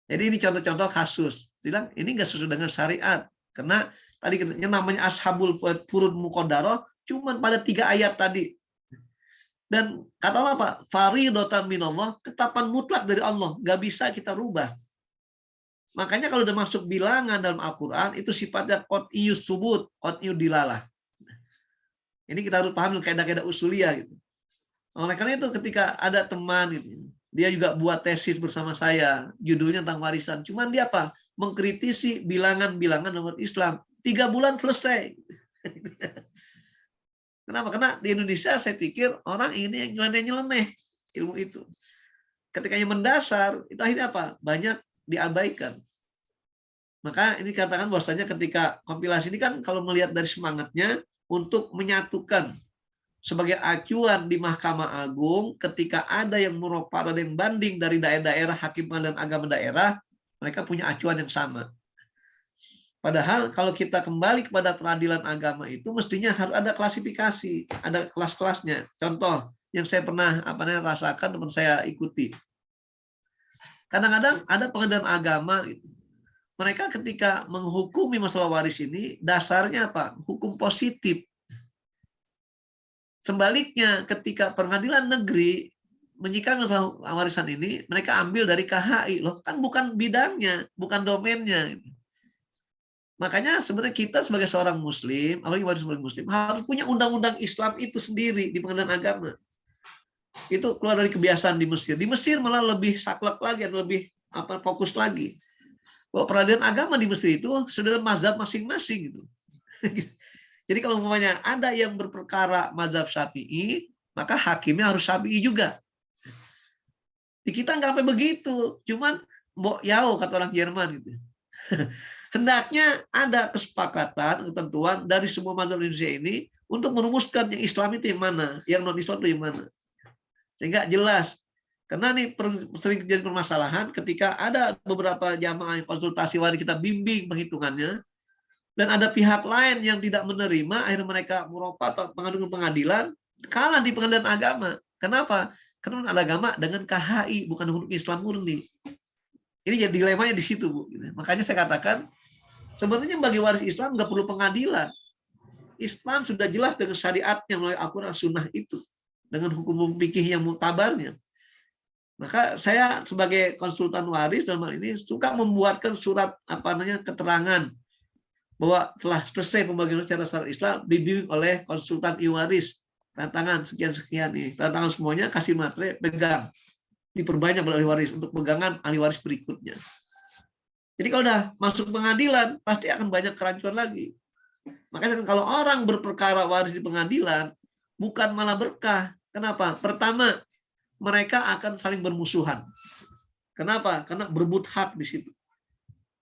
Jadi ini contoh-contoh kasus. Bilang ini nggak sesuai dengan syariat. Karena tadi yang namanya ashabul furud muqaddarah cuman pada 3 ayat tadi. Dan kata Allah apa? Faridatan minallah, ketetapan mutlak dari Allah, nggak bisa kita rubah. Makanya kalau udah masuk bilangan dalam Al-Qur'an itu sifatnya qat'iyus subut, qat'iyud dilalah. Ini kita harus paham kaidah-kaidah usuliyah gitu. Oleh karena itu ketika ada teman gitu, dia juga buat tesis bersama saya, judulnya tentang warisan. Cuman dia apa? Mengkritisi bilangan-bilangan dalam Islam. 3 bulan selesai. Kenapa? Karena di Indonesia saya pikir orang ini yang nyeleneh-nyeleneh ilmu itu. Ketika yang mendasar, itu akhirnya apa? Banyak diabaikan. Maka ini katakan bahwasanya ketika kompilasi ini kan kalau melihat dari semangatnya untuk menyatukan sebagai acuan di Mahkamah Agung ketika ada yang muropadah yang banding dari daerah-daerah hakim pengadilan agama daerah, mereka punya acuan yang sama. Padahal kalau kita kembali kepada peradilan agama itu mestinya harus ada klasifikasi, ada kelas-kelasnya. Contoh yang saya pernah rasakan teman saya ikuti. Kadang-kadang ada pengadilan agama gitu. Mereka ketika menghukumi masalah waris ini dasarnya apa? Hukum positif. Sebaliknya ketika pengadilan negeri menyikapi masalah warisan ini, mereka ambil dari KHI loh, kan bukan bidangnya, bukan domainnya. Makanya sebenarnya kita sebagai seorang muslim, apalagi sebagai muslim, harus punya undang-undang Islam itu sendiri di pengadilan agama. Itu keluar dari kebiasaan di Mesir. Di Mesir malah lebih saklek lagi, lebih fokus lagi. Bahwa peradilan agama di Mesir itu sudah mazhab masing-masing gitu. Jadi kalau umpamanya ada yang berperkara mazhab Syafi'i, maka hakimnya harus Syafi'i juga. Di kita nggak sampai begitu, cuman mbok yao kata orang Jerman gitu. Hendaknya ada kesepakatan, ketentuan dari semua mazhab Indonesia ini untuk merumuskan yang Islam itu yang mana, yang non-Islam itu yang mana. Sehingga jelas. Karena ini sering terjadi permasalahan ketika ada beberapa jamaah yang konsultasi waris kita bimbing penghitungannya, dan ada pihak lain yang tidak menerima, akhirnya mereka muropat atau pengadilan, kalah di pengadilan agama. Kenapa? Karena agama dengan KHI, bukan hukum Islam murni. Ini jadi dilemanya di situ, Bu. Makanya saya katakan, sebenarnya bagi waris Islam nggak perlu pengadilan. Islam sudah jelas dengan syariatnya melalui Al-Quran Sunnah itu, dengan hukum fikih yang mutabarnya. Maka saya sebagai konsultan waris dalam hal ini suka membuatkan surat keterangan bahwa telah selesai pembagian secara syariat Islam dibimbing oleh konsultan iwaris tanda tangan sekian-sekian nih, tanda tangan semuanya, kasih materai, pegang. Diperbanyak ahli waris untuk pegangan ahli waris berikutnya. Jadi kalau udah masuk pengadilan, pasti akan banyak kerancuan lagi. Makanya kalau orang berperkara waris di pengadilan, bukan malah berkah. Kenapa? Pertama, mereka akan saling bermusuhan. Kenapa? Karena berebut hak di situ.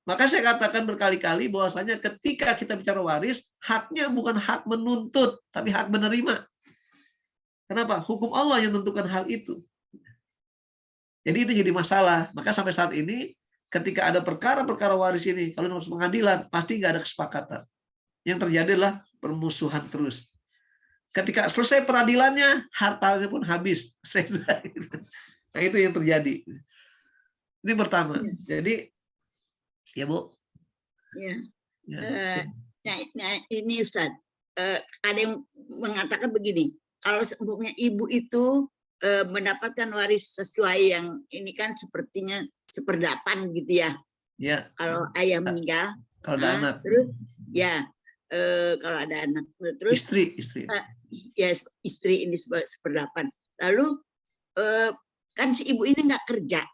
Maka saya katakan berkali-kali bahwasanya ketika kita bicara waris, haknya bukan hak menuntut, tapi hak menerima. Kenapa? Hukum Allah yang menentukan hal itu. Jadi itu jadi masalah. Maka sampai saat ini, ketika ada perkara-perkara waris ini, kalau masuk pengadilan, pasti nggak ada kesepakatan. Yang terjadi adalah permusuhan terus. Ketika selesai peradilannya, hartanya pun habis. Nah itu yang terjadi. Ini pertama. Jadi ya Bu. Ya. Ya. Nah, ini Ustaz, ada yang mengatakan begini, kalau seumpamanya ibu itu mendapatkan waris sesuai yang ini kan sepertinya 1/8 gitu ya. Ya. Kalau ayah meninggal, Kalau ada anak. terus ya kalau ada anak, terus Istri. Ya istri ini 1/8. Lalu kan si ibu ini nggak kerja.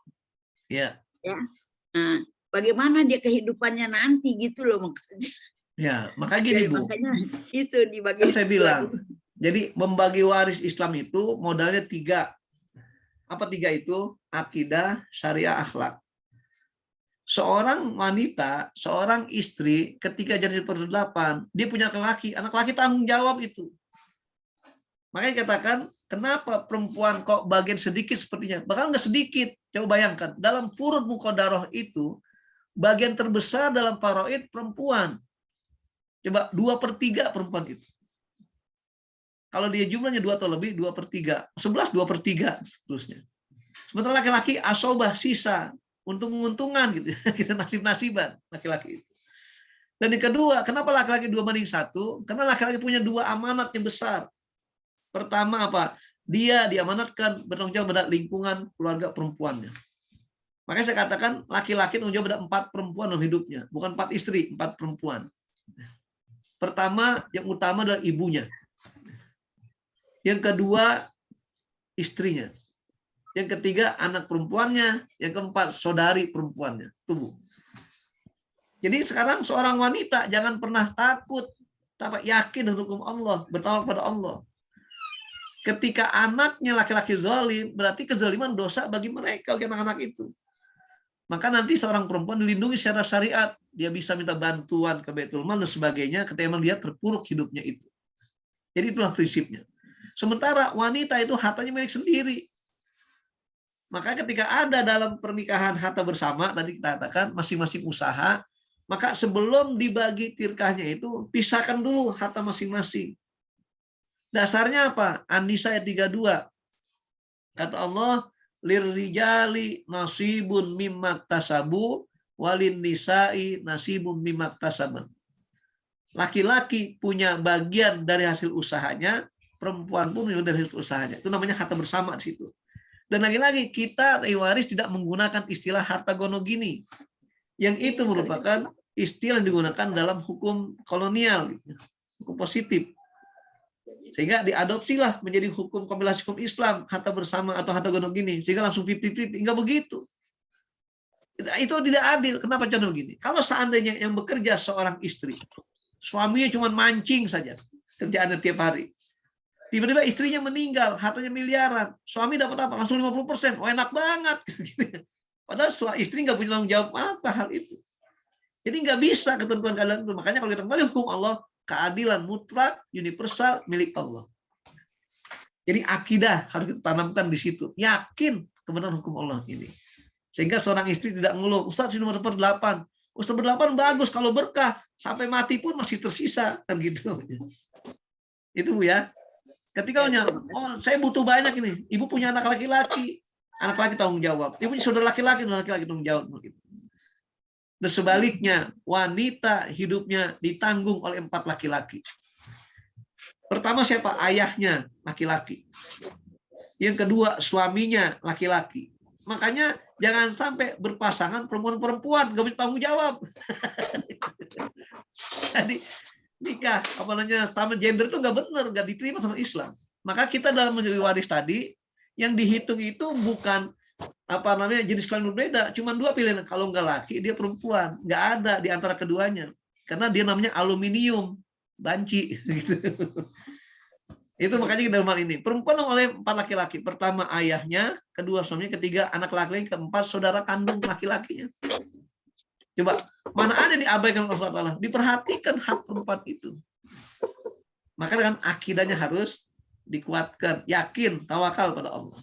Ya. Ya. Nah, bagaimana dia kehidupannya nanti gitu loh maksudnya. Ya, makanya gini Bu. Makanya itu dibagi. Kan saya bilang, jadi membagi waris Islam itu modalnya 3. Apa 3 itu? Akidah, syariah, akhlak. Seorang wanita, seorang istri, ketika jadi 1/8, dia punya laki-laki, anak laki tanggung jawab itu. Makanya katakan, kenapa perempuan kok bagian sedikit sepertinya? Bahkan nggak sedikit. Coba bayangkan, dalam furud muqaddarah itu, bagian terbesar dalam faraid perempuan. Coba 2/3 perempuan itu. Kalau dia jumlahnya 2 atau lebih, 2/3. 11, 2/3, seterusnya. Sementara laki-laki asobah, sisa. Untuk menguntungkan gitu. Kita nasib-nasiban laki-laki itu. Dan yang kedua, kenapa laki-laki 2/1? Karena laki-laki punya 2 amanat yang besar. Pertama apa? Dia diamanatkan bertanggung jawab pada lingkungan keluarga perempuannya. Makanya saya katakan laki-laki tanggung jawab pada 4 perempuan dalam hidupnya, bukan 4 istri, 4 perempuan. Pertama, yang utama adalah ibunya. Yang kedua, istrinya. Yang ketiga, anak perempuannya. Yang keempat, saudari perempuannya. Tubuh. Jadi sekarang seorang wanita jangan pernah takut, tapi yakin dengan hukum Allah, bertawakal kepada Allah. Ketika anaknya laki-laki zalim, berarti kezaliman dosa bagi mereka, bagi anak-anak itu. Maka nanti seorang perempuan dilindungi secara syariat, dia bisa minta bantuan ke Baitul Mal dan sebagainya ketika melihat terpuruk hidupnya itu. Jadi itulah prinsipnya. Sementara wanita itu hartanya milik sendiri. Maka ketika ada dalam pernikahan harta bersama, tadi kita katakan masing-masing usaha, maka sebelum dibagi tirkahnya itu, pisahkan dulu harta masing-masing. Dasarnya apa? An-Nisa ayat 32. Kata Allah, lirrijali nasibun mimma tasabu walin nisa'i nasibun mimma tasaban. Laki-laki punya bagian dari hasil usahanya, perempuan pun punya dari hasil usahanya. Itu namanya harta bersama di situ. Dan lagi-lagi kita ahli waris tidak menggunakan istilah harta gonogini. Yang itu merupakan istilah yang digunakan dalam hukum kolonial, hukum positif. Sehingga diadopsilah menjadi hukum kompilasi hukum Islam, harta bersama atau harta gonogini, sehingga langsung 50-50. Enggak begitu. Itu tidak adil. Kenapa contoh begini? Kalau seandainya yang bekerja seorang istri, suaminya cuma mancing saja, kerjaannya tiap hari. Tiba-tiba istrinya meninggal, hartanya miliaran. Suami dapat apa? Langsung 50%. Oh, enak banget. Padahal istri nggak punya tanggung jawab apa hal itu. Jadi nggak bisa ketentuan keadilan itu. Makanya kalau kita kembali hukum Allah, keadilan mutlak, universal, milik Allah. Jadi akidah harus kita tanamkan di situ. Yakin kebenaran hukum Allah ini. Sehingga seorang istri tidak ngeluh, Ustaz ini nomor 8. Ustaz 8 bagus, kalau berkah, sampai mati pun masih tersisa. Kan gitu. Itu Bu ya. Ketika saya butuh banyak ini. Ibu punya anak laki-laki. Anak laki tanggung jawab. Ibu punya saudara laki-laki, tanggung jawab. Dan sebaliknya, wanita hidupnya ditanggung oleh 4 laki-laki. Pertama siapa? Ayahnya, laki-laki. Yang kedua, suaminya, laki-laki. Makanya jangan sampai berpasangan perempuan-perempuan, gak punya tanggung jawab. Jadi nikah, apa namanya, sama gender itu nggak benar, nggak diterima sama Islam. Maka kita dalam menjadi waris tadi, yang dihitung itu bukan jenis kelamin berbeda, cuma 2 pilihan. Kalau nggak laki, dia perempuan. Nggak ada di antara keduanya. Karena dia namanya aluminium, banci. Gitu. Itu makanya dalam hal ini. Perempuan oleh 4 laki-laki. Pertama ayahnya, kedua suaminya, ketiga anak laki-laki, keempat saudara kandung laki-lakinya. Coba, mana ada diabaikan oleh Allah? Diperhatikan hak perempuan itu. Maka dengan akidahnya harus dikuatkan, yakin, tawakal pada Allah.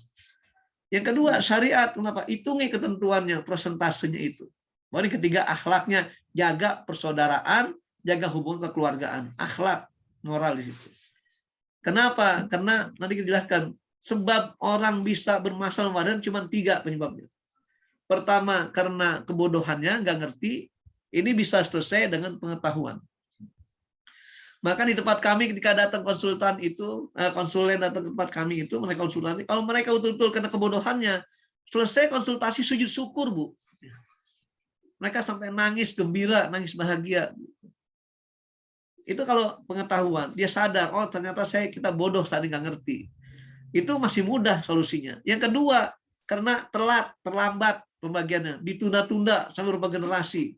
Yang kedua, syariat. Kenapa? Hitungi ketentuannya, persentasenya itu. Baru yang ketiga, akhlaknya. Jaga persaudaraan, jaga hubungan kekeluargaan. Akhlak, moral di situ. Kenapa? Karena nanti kita jelaskan. Sebab orang bisa bermasalah wadah cuma 3 penyebabnya. Pertama, karena kebodohannya, nggak ngerti. Ini bisa selesai dengan pengetahuan. Maka di tempat kami ketika datang konsultan itu, konsulen datang ke tempat kami itu, mereka konsultasi. Kalau mereka betul-betul karena kebodohannya, selesai konsultasi sujud syukur, Bu. Mereka sampai nangis gembira, nangis bahagia. Itu kalau pengetahuan, dia sadar, oh ternyata kita bodoh saat ini nggak ngerti. Itu masih mudah solusinya. Yang kedua, karena terlambat pembagiannya, ditunda-tunda sampai beberapa generasi.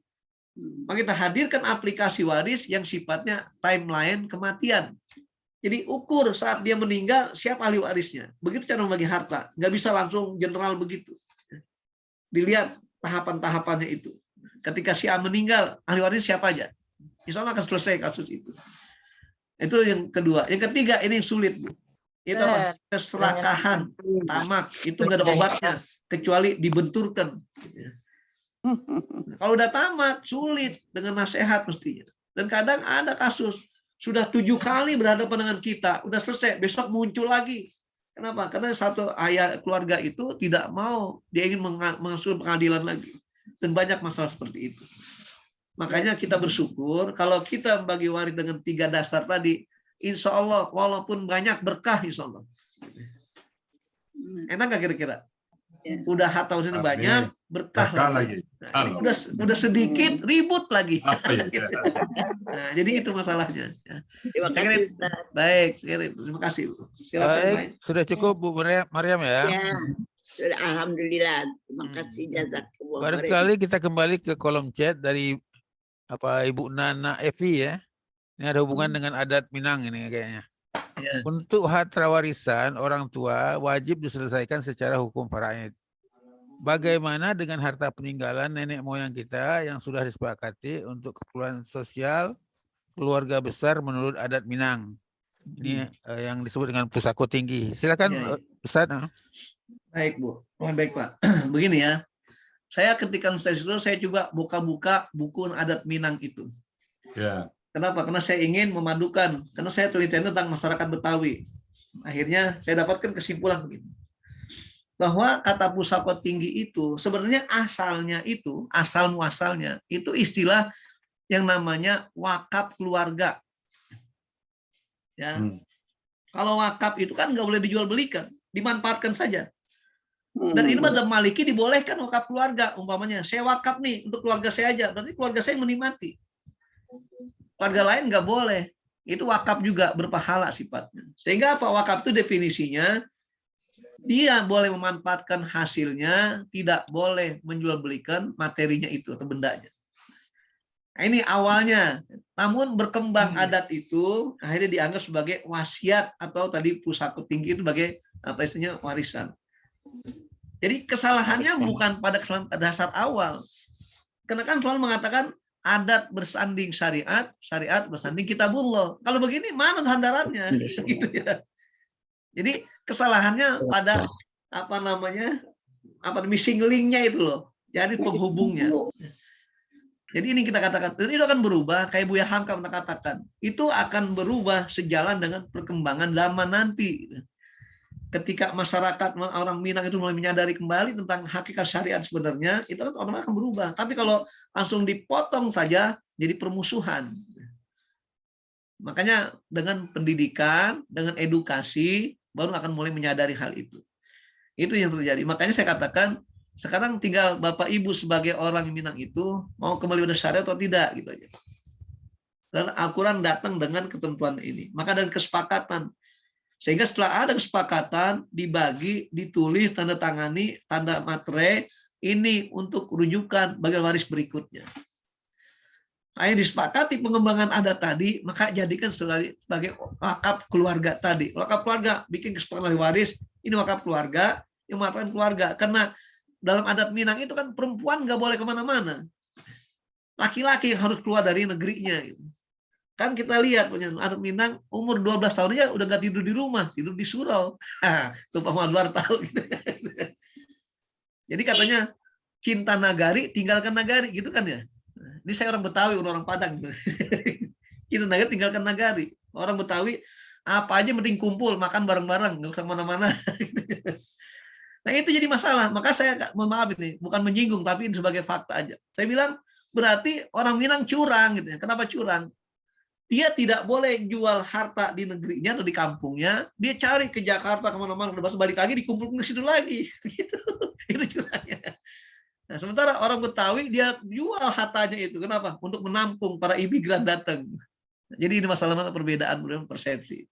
Maka kita hadirkan aplikasi waris yang sifatnya timeline kematian. Jadi ukur saat dia meninggal, siapa ahli warisnya. Begitu cara membagi harta. Nggak bisa langsung general begitu. Dilihat tahapan-tahapannya itu. Ketika si A meninggal, ahli waris siapa aja. Insya Allah akan selesai kasus itu. Itu yang kedua. Yang ketiga, ini yang sulit, Bu. Itu apa? Keserakahan, tamak. Itu nggak ada obatnya. Kecuali dibenturkan. Kalau udah tamat, sulit dengan nasihat mestinya. Dan kadang ada kasus, sudah 7 kali berhadapan dengan kita, udah selesai, besok muncul lagi. Kenapa? Karena satu ayah keluarga itu tidak mau, dia ingin mengasuh pengadilan lagi. Dan banyak masalah seperti itu. Makanya kita bersyukur, kalau kita bagi waris dengan 3 dasar tadi, insya Allah, walaupun banyak berkah, insya Allah. Enak nggak kira-kira? Udah harta ini banyak, berkah lagi. Nah, ini udah sedikit, ribut lagi. Nah, jadi itu masalahnya. Terima kasih, Ustaz. Baik, terima kasih. Baik, sudah cukup Bu Maryam ya. Ya, sudah, alhamdulillah. Terima kasih, jazakallah. Barangkali kita kembali ke kolom chat dari Ibu Nana Evi ya. Ini ada hubungan dengan adat Minang ini kayaknya. Ya. Untuk harta warisan orang tua wajib diselesaikan secara hukum faraid. Bagaimana dengan harta peninggalan nenek moyang kita yang sudah disepakati untuk keperluan sosial keluarga besar menurut adat Minang? Ini yang disebut dengan pusako tinggi. Silakan Ya, ya. Ustaz. Baik, Bu. Baik, Pak. Begini ya. Saya ketika studi itu saya juga buka-buka buku adat Minang itu. Ya. Kenapa? Karena saya ingin memadukan. Karena saya telitian tentang masyarakat Betawi. Akhirnya saya dapatkan kesimpulan begini. Bahwa kata pusako tinggi itu sebenarnya asalnya itu, asal muasalnya itu istilah yang namanya wakaf keluarga. Ya. Kalau wakaf itu kan nggak boleh dijual belikan, dimanfaatkan saja. Dan ini mazhab Maliki dibolehkan wakaf keluarga, umpamanya saya wakaf nih untuk keluarga saya aja, berarti keluarga saya menikmati. Keluarga lain nggak boleh. Itu wakaf juga berpahala sifatnya. Sehingga apa? Wakaf itu definisinya dia boleh memanfaatkan hasilnya, tidak boleh menjual belikan materinya itu atau bendanya. Nah, ini awalnya. Namun berkembang adat itu akhirnya dianggap sebagai wasiat atau tadi pusako tinggi itu sebagai apa istilahnya warisan. Jadi kesalahannya bukan pada kesalahan dasar awal. Karena kan selalu mengatakan adat bersanding syariat, syariat bersanding kitabullah. Kalau begini mana sandarannya? Gitu ya. Jadi kesalahannya pada missing link-nya itu loh. Jadi penghubungnya. Jadi ini kita katakan, dan itu akan berubah, kayak Buya Hamka pernah katakan, itu akan berubah sejalan dengan perkembangan zaman nanti. Ketika masyarakat orang Minang itu mulai menyadari kembali tentang hakikat syariat sebenarnya, itu kan orang akan berubah. Tapi kalau langsung dipotong saja, jadi permusuhan. Makanya dengan pendidikan, dengan edukasi, baru akan mulai menyadari hal itu. Itu yang terjadi. Makanya saya katakan, sekarang tinggal Bapak Ibu sebagai orang yang Minang itu, mau kembali pada syariat atau tidak, gitu aja. Dan Al-Quran datang dengan ketentuan ini. Maka dari kesepakatan, Sehingga setelah ada kesepakatan, dibagi, ditulis, tanda tangani, tanda materai, ini untuk rujukan bagi waris berikutnya. Akhirnya disepakati pengembangan adat tadi, maka jadikan sebagai wakaf keluarga tadi. Wakaf keluarga, bikin kesepakatan waris, ini wakaf keluarga, yang mengatakan keluarga. Karena dalam adat Minang itu kan perempuan nggak boleh kemana-mana. Laki-laki yang harus keluar dari negerinya. Kan kita lihat punya anak Minang umur 12 tahun aja udah gak tidur di rumah, tidur di surau. Tuh Pak Madwar tahu gitu. Jadi katanya cinta nagari, tinggalkan nagari gitu kan ya. Ini saya orang Betawi, orang Padang. Cinta nagari, tinggalkan nagari. Orang Betawi apa aja penting kumpul, makan bareng-bareng, nggak usah kemana-mana. Nah itu jadi masalah. Maka saya mohon maaf ini, bukan menyinggung tapi ini sebagai fakta aja. Saya bilang berarti orang Minang curang gitu ya. Kenapa curang? Dia tidak boleh jual harta di negerinya atau di kampungnya, dia cari ke Jakarta kemana-mana, balik lagi dikumpulkan ke situ lagi, gitu. Itu curangnya. Nah, sementara orang Betawi dia jual hartanya itu, kenapa? Untuk menampung para imigran datang. Jadi ini masalah perbedaan persepsi.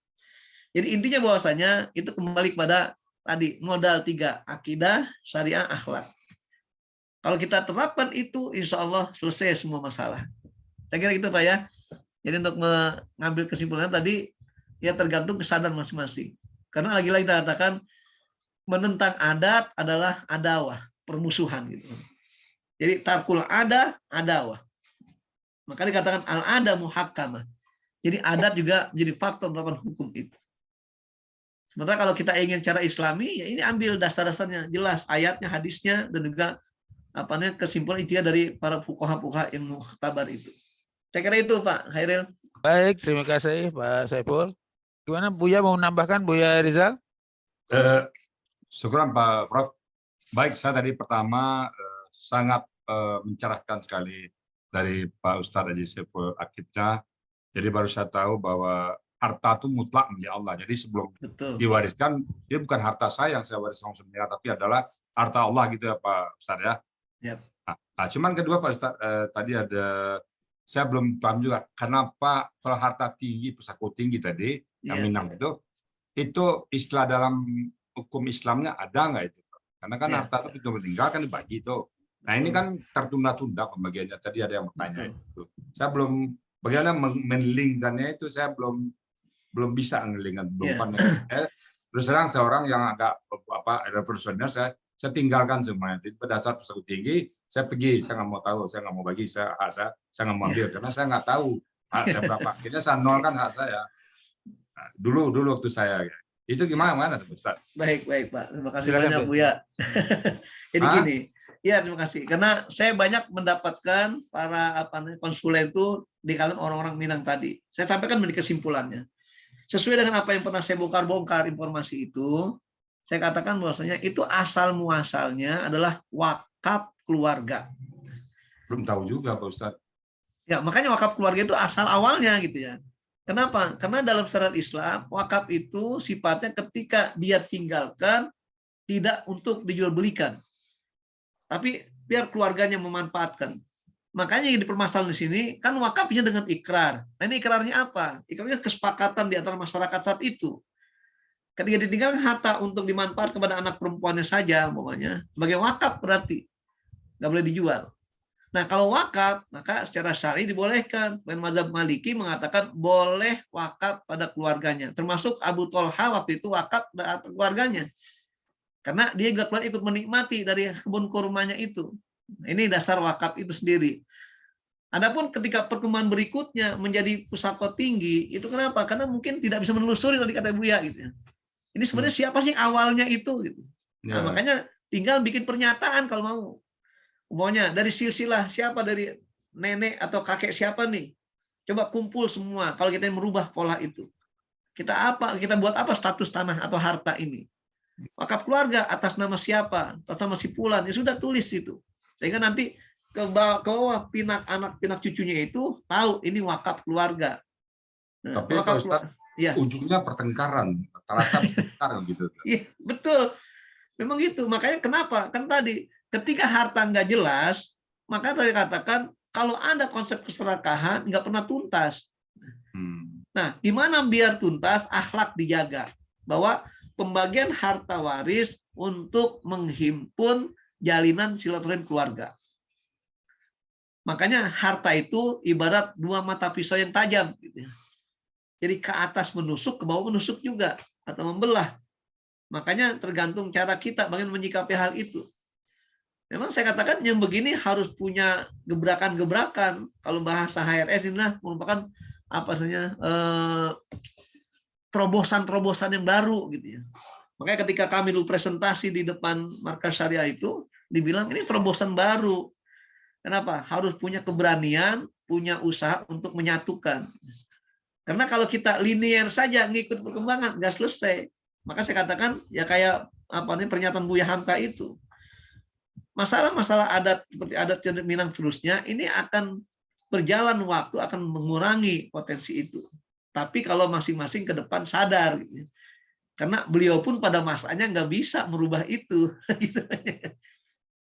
Jadi intinya bahwasanya itu kembali kepada tadi modal 3, akidah, syariah, akhlak. Kalau kita terapkan itu, insya Allah selesai semua masalah. Saya kira itu Pak ya. Jadi untuk mengambil kesimpulan tadi, ya tergantung kesadaran masing-masing. Karena lagi-lagi kita katakan, menentang adat adalah adawah, permusuhan. Gitu. Jadi tarkul adawah. Maka dikatakan al-ada muhakkamah. Jadi adat juga menjadi faktor dalam hukum itu. Sementara kalau kita ingin cara Islami, ya ini ambil dasar-dasarnya, jelas ayatnya, hadisnya, dan juga kesimpulan intinya dari para fuqaha-fuqaha yang muhtabar itu. Saya kira itu Pak Hairil. Baik, terima kasih Pak Saiful. Gimana Buya mau menambahkan, Buya Rizal? Syukuran Pak Prof. Baik, saya tadi pertama sangat mencerahkan sekali dari Pak Ustadz Haji Saiful Akibnya. Jadi baru saya tahu bahwa harta itu mutlak milik Allah. Jadi sebelum diwariskan, dia bukan harta saya yang saya wariskan sebenarnya, tapi adalah harta Allah gitu ya Pak Ustadz ya. Yep. Nah, cuman kedua Pak Ustadz, tadi ada, saya belum paham juga kenapa kalau harta tinggi, pusako tinggi tadi, yang Minang itu istilah dalam hukum Islamnya ada nggak itu? Karena kan harta itu juga meninggal kan dibagi itu. Nah ini kan tertunda-tunda pembagiannya. Tadi ada yang bertanya itu. Saya belum, bagaimana menlingkannya itu saya belum bisa ngelingkan, belum pandai. Terus terang seorang yang agak ada personnya saya tinggalkan semuanya. Berdasar pusako tinggi, saya pergi, saya nggak mau tahu, saya nggak mau bagi, saya nggak mau ambil karena saya nggak tahu hak saya berapa. Akhirnya saya nolkan hak saya. Nah, dulu waktu saya itu gimana Ustaz? Baik Pak, terima kasih banyak Buya. Jadi gini, ya terima kasih. Karena saya banyak mendapatkan para konsulen itu di kalangan orang-orang Minang tadi. Saya sampaikan menjadi kesimpulannya. Sesuai dengan apa yang pernah saya bongkar informasi itu, saya katakan bahwasanya itu asal muasalnya adalah wakaf keluarga. Belum tahu juga Pak Ustadz. Ya, makanya wakaf keluarga itu asal awalnya gitu ya. Kenapa? Karena dalam syariat Islam, wakaf itu sifatnya ketika dia tinggalkan tidak untuk dijual belikan. Tapi biar keluarganya memanfaatkan. Makanya yang dipermasalahan di sini kan wakafnya dengan ikrar. Nah ini ikrarnya apa? Ikrarnya kesepakatan di antara masyarakat saat itu. Ketika ditinggalkan harta untuk dimanfaatkan kepada anak perempuannya saja, umpamanya sebagai wakaf berarti nggak boleh dijual. Nah kalau wakaf maka secara syar'i dibolehkan. Mazhab Maliki mengatakan boleh wakaf pada keluarganya. Termasuk Abu Tolha waktu itu wakaf pada keluarganya. Karena dia juga ikut menikmati dari kebun kurmanya itu. Ini dasar wakaf itu sendiri. Adapun ketika perkembangan berikutnya menjadi pusako tinggi, itu kenapa? Karena mungkin tidak bisa menelusuri tadi kata Buya gitu ya. Ini sebenarnya siapa sih awalnya itu gitu. Nah, makanya tinggal bikin pernyataan kalau mau. Umpamanya dari silsilah siapa, dari nenek atau kakek siapa nih? Coba kumpul semua kalau kita merubah pola itu. Kita buat apa status tanah atau harta ini? Wakaf keluarga atas nama siapa? Atas nama si Fulan. Ya sudah tulis itu. Sehingga nanti ke bawah anak pinak cucunya itu tahu ini wakaf keluarga. Nah, tapi wakaf keluarga, ujungnya pertengkaran, rata-rata pertengkaran gitu. Iya, betul. Memang gitu. Makanya kenapa? Kan tadi ketika harta nggak jelas, maka tadi katakan kalau ada konsep keserakahan nggak pernah tuntas. Nah, di mana biar tuntas? Akhlak dijaga. bahwa pembagian harta waris untuk menghimpun jalinan silaturahim keluarga. Makanya harta itu ibarat dua mata pisau yang tajam. Gitu ya. Jadi ke atas menusuk, ke bawah menusuk juga atau membelah. Makanya tergantung cara kita bagaimana menyikapi hal itu. Memang saya katakan yang begini harus punya gebrakan-gebrakan. Kalau bahasa HRS ini merupakan apa saja terobosan-terobosan yang baru gitu ya. Makanya ketika kami dulu presentasi di depan markas syariah itu dibilang ini terobosan baru. Kenapa? Harus punya keberanian, punya usaha untuk menyatukan. Karena kalau kita linear saja ngikut perkembangan nggak selesai. Maka saya katakan ya kayak apa nih pernyataan Buya Hamka itu. Masalah-masalah adat seperti adat Minang terusnya ini akan berjalan waktu akan mengurangi potensi itu. Tapi kalau masing-masing ke depan sadar gitu. Karena beliau pun pada masanya nggak bisa merubah itu.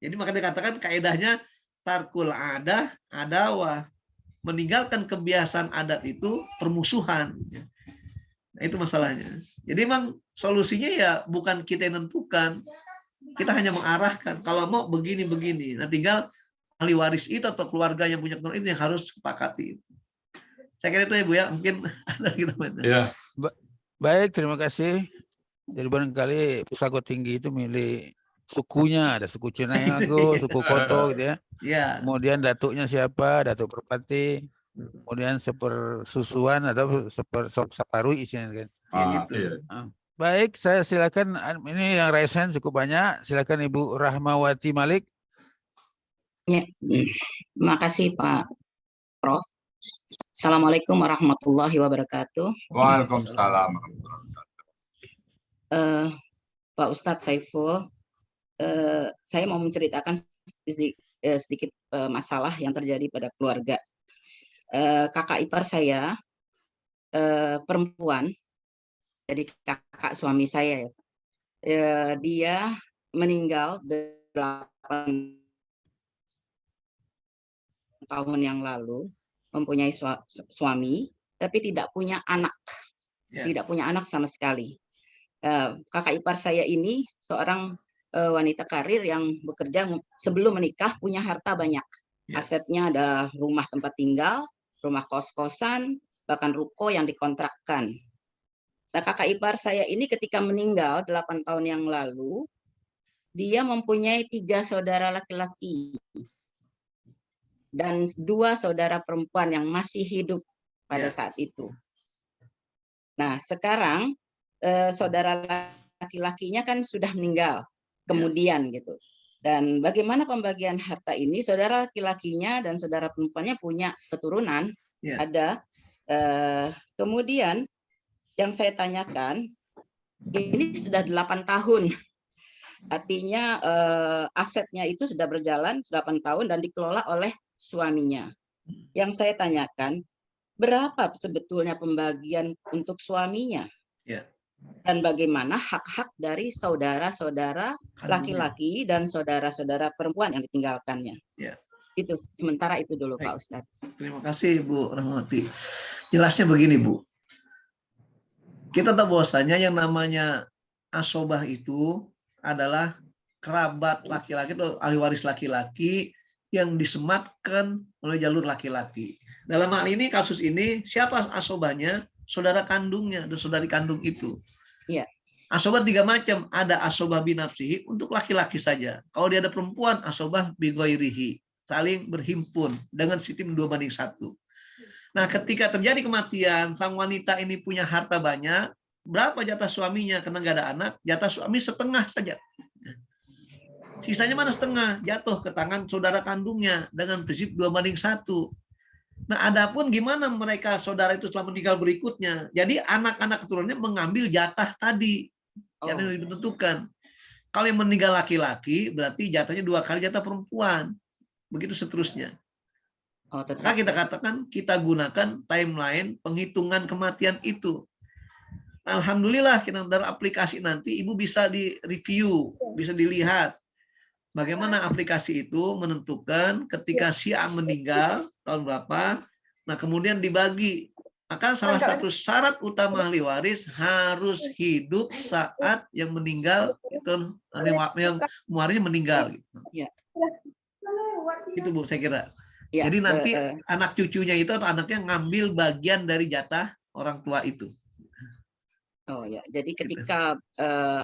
Jadi maka dikatakan kaidahnya tarkul adah adawah. Meninggalkan kebiasaan adat itu permusuhan. Nah, itu masalahnya. Jadi memang solusinya ya bukan kita yang tentukan. Kita hanya mengarahkan. Kalau mau begini-begini. Nah tinggal ahli waris itu atau keluarga yang punya keturunan itu yang harus sepakati. Saya kira itu ya Bu ya. Mungkin ada lagi namanya. Ya. Baik, terima kasih. Jadi barangkali Pusako Tinggi itu milik sukunya, ada suku Cinayago, suku Koto gitu ya. Ya. Kemudian datuknya siapa, Datuk Perpati. Kemudian sepersusuan atau separui isinya kan. Gitu. Iya. Baik, saya silakan. Ini yang raise hand cukup banyak. Silakan Ibu Rahmawati Malik. Ya, makasih Pak Prof. Assalamualaikum warahmatullahi wabarakatuh. Waalaikumsalam. Pak Ustadz Saiful, saya mau menceritakan sedikit masalah yang terjadi pada keluarga. Kakak ipar saya perempuan, jadi kakak suami saya ya. Dia meninggal 8 tahun yang lalu, mempunyai suami, tapi tidak punya anak, tidak punya anak sama sekali. Kakak ipar saya ini seorang wanita karir yang bekerja sebelum menikah, punya harta banyak. Asetnya ada rumah tempat tinggal, rumah kos-kosan, bahkan ruko yang dikontrakkan. Nah, kakak ipar saya ini ketika meninggal 8 tahun yang lalu, dia mempunyai 3 saudara laki-laki dan 2 saudara perempuan yang masih hidup pada saat itu. Nah, sekarang saudara laki-lakinya kan sudah meninggal kemudian gitu. Dan bagaimana pembagian harta ini? Saudara laki-lakinya dan saudara perempuannya punya keturunan, ada. Kemudian yang saya tanyakan, ini sudah 8 tahun. Artinya asetnya itu sudah berjalan 8 tahun dan dikelola oleh suaminya. Yang saya tanyakan, berapa sebetulnya pembagian untuk suaminya? Dan bagaimana hak-hak dari saudara-saudara laki-laki dan saudara-saudara perempuan yang ditinggalkannya? Itu sementara itu dulu. Baik, Pak Ustadz. Terima kasih Bu Rahmati. Jelasnya begini Bu. Kita tahu bahwasanya yang namanya asobah itu adalah kerabat laki-laki atau ahli waris laki-laki yang disematkan oleh jalur laki-laki. Dalam hal ini kasus ini siapa asobahnya? Saudara kandungnya dan saudari kandung itu. Asobah 3 macam. Ada asobah binafsihi untuk laki-laki saja. Kalau dia ada perempuan, asobah bighairihi. Saling berhimpun dengan sistem 2:1. Nah, ketika terjadi kematian, sang wanita ini punya harta banyak. Berapa jatah suaminya? Karena nggak ada anak, jatah suami setengah saja. Sisanya mana setengah? Jatuh ke tangan saudara kandungnya dengan prinsip 2:1. Nah, adapun gimana mereka saudara itu setelah meninggal berikutnya. Jadi anak-anak keturunannya mengambil jatah tadi yang ditentukan. Kalau yang meninggal laki-laki berarti jatahnya 2 kali jatah perempuan. Begitu seterusnya. Maka kita katakan kita gunakan timeline penghitungan kematian itu. Alhamdulillah kita dalam aplikasi nanti Ibu bisa di-review, bisa dilihat. Bagaimana aplikasi itu menentukan ketika si A meninggal tahun berapa, nah kemudian dibagi Maka salah satu syarat utama ahli waris harus hidup saat yang meninggal itu yang warisnya meninggal. Gitu. Ya. Itu Bu, saya kira. Ya, Jadi nanti anak cucunya itu atau anaknya ngambil bagian dari jatah orang tua itu. oh ya, jadi ketika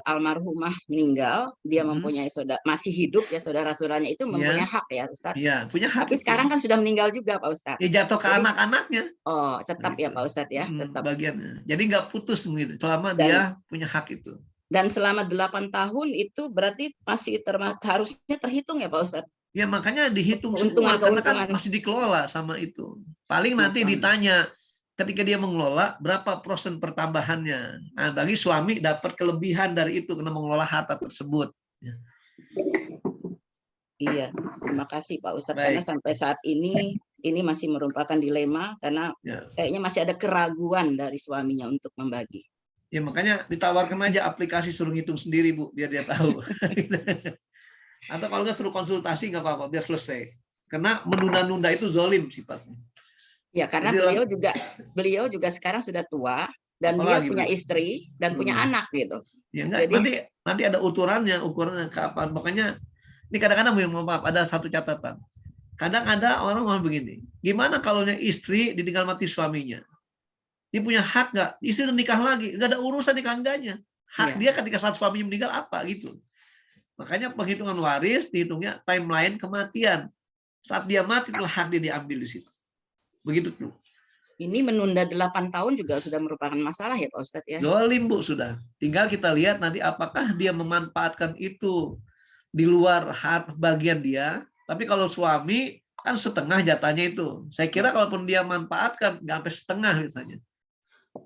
almarhumah meninggal, dia mempunyai masih hidup ya, saudara-saudaranya itu mempunyai hak ya, Ustadz. Iya, punya hak. Tapi sekarang kan sudah meninggal juga, Pak Ustadz. Ya jatuh ke anak-anaknya. Oh, tetap ya Pak Ustadz ya, tetap. Bagiannya. Jadi nggak putus gitu, selama dia punya hak itu. Dan selama 8 tahun itu berarti masih harusnya terhitung ya Pak Ustadz. Ya makanya dihitung Keuntungan, semua, karena kan masih dikelola sama itu. Paling nanti ditanya, ketika dia mengelola berapa persen pertambahannya. Nah, bagi suami dapat kelebihan dari itu karena mengelola harta tersebut. Iya, terima kasih Pak Ustadz. Karena sampai saat ini masih merupakan dilema karena kayaknya masih ada keraguan dari suaminya untuk membagi. Ya makanya ditawarkan aja aplikasi suruh ngitung sendiri Bu, biar dia tahu. Atau kalau nggak suruh konsultasi nggak apa-apa, biar selesai. Karena menunda-nunda itu zalim sifatnya. Ya, karena beliau juga sekarang sudah tua dan dia punya istri dan punya anak gitu. Ya enggak, jadi nanti ada ukurannya kapan. Makanya ini kadang-kadang maaf, ada satu catatan. Kadang ada orang ngomong begini, gimana kalau istri ditinggal mati suaminya? Dia punya hak nggak? Istri udah nikah lagi, nggak ada urusan nikah enggaknya. Hak dia ketika saat suaminya meninggal apa gitu. Makanya penghitungan waris dihitungnya timeline kematian. Saat dia mati itulah hak dia diambil di situ. Begitu tuh. Ini menunda 8 tahun juga sudah merupakan masalah ya Pak Ustadz ya. Zalim Bu sudah. Tinggal kita lihat nanti apakah dia memanfaatkan itu di luar hak bagian dia. Tapi kalau suami kan setengah jatahnya itu. Saya kira kalaupun dia manfaatkan nggak sampai setengah misalnya.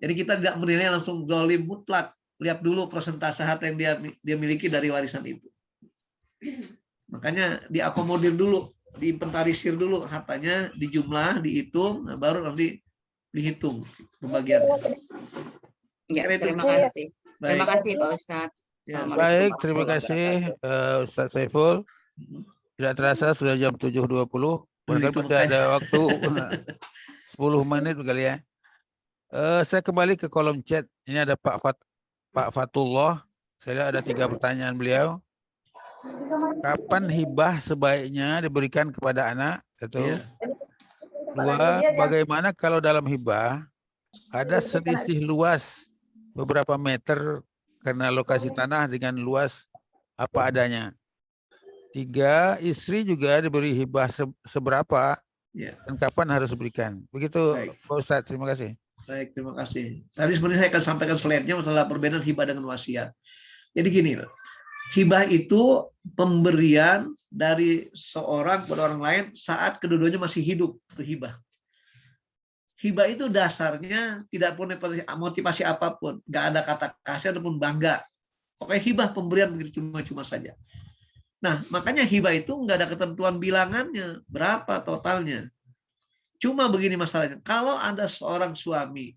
Jadi kita tidak menilai langsung zalim mutlak. Lihat dulu persentase harta yang dia miliki dari warisan itu. Makanya diakomodir dulu, diinventarisir dulu hartanya, dijumlah, dihitung, nah baru nanti dihitung pembagian. Ya, terima kasih. Terima kasih Pak Ustadz. Baik, terima kasih Ustadz Saiful. Tidak terasa sudah jam 7.20. Mungkin masih ada waktu 10 menit kali ya. Saya kembali ke kolom chat. Ini ada Pak Fatullah. Saya lihat ada 3 pertanyaan beliau. Kapan hibah sebaiknya diberikan kepada anak? 1. 2, bagaimana kalau dalam hibah ada selisih luas beberapa meter karena lokasi tanah dengan luas apa adanya? 3, istri juga diberi hibah seberapa dan kapan harus diberikan? Begitu Pak Ustadz, terima kasih. Baik, terima kasih. Tadi sebenarnya saya akan sampaikan slide-nya masalah perbedaan hibah dengan wasiat. Jadi gini, hibah itu pemberian dari seorang kepada orang lain saat kedua-duanya masih hidup. Itu hibah. Hibah itu dasarnya tidak punya motivasi apapun. Nggak ada kata kasih ataupun bangga. Pokoknya hibah pemberian begitu cuma-cuma saja. Nah, makanya hibah itu nggak ada ketentuan bilangannya. Berapa totalnya. Cuma begini masalahnya. Kalau ada seorang suami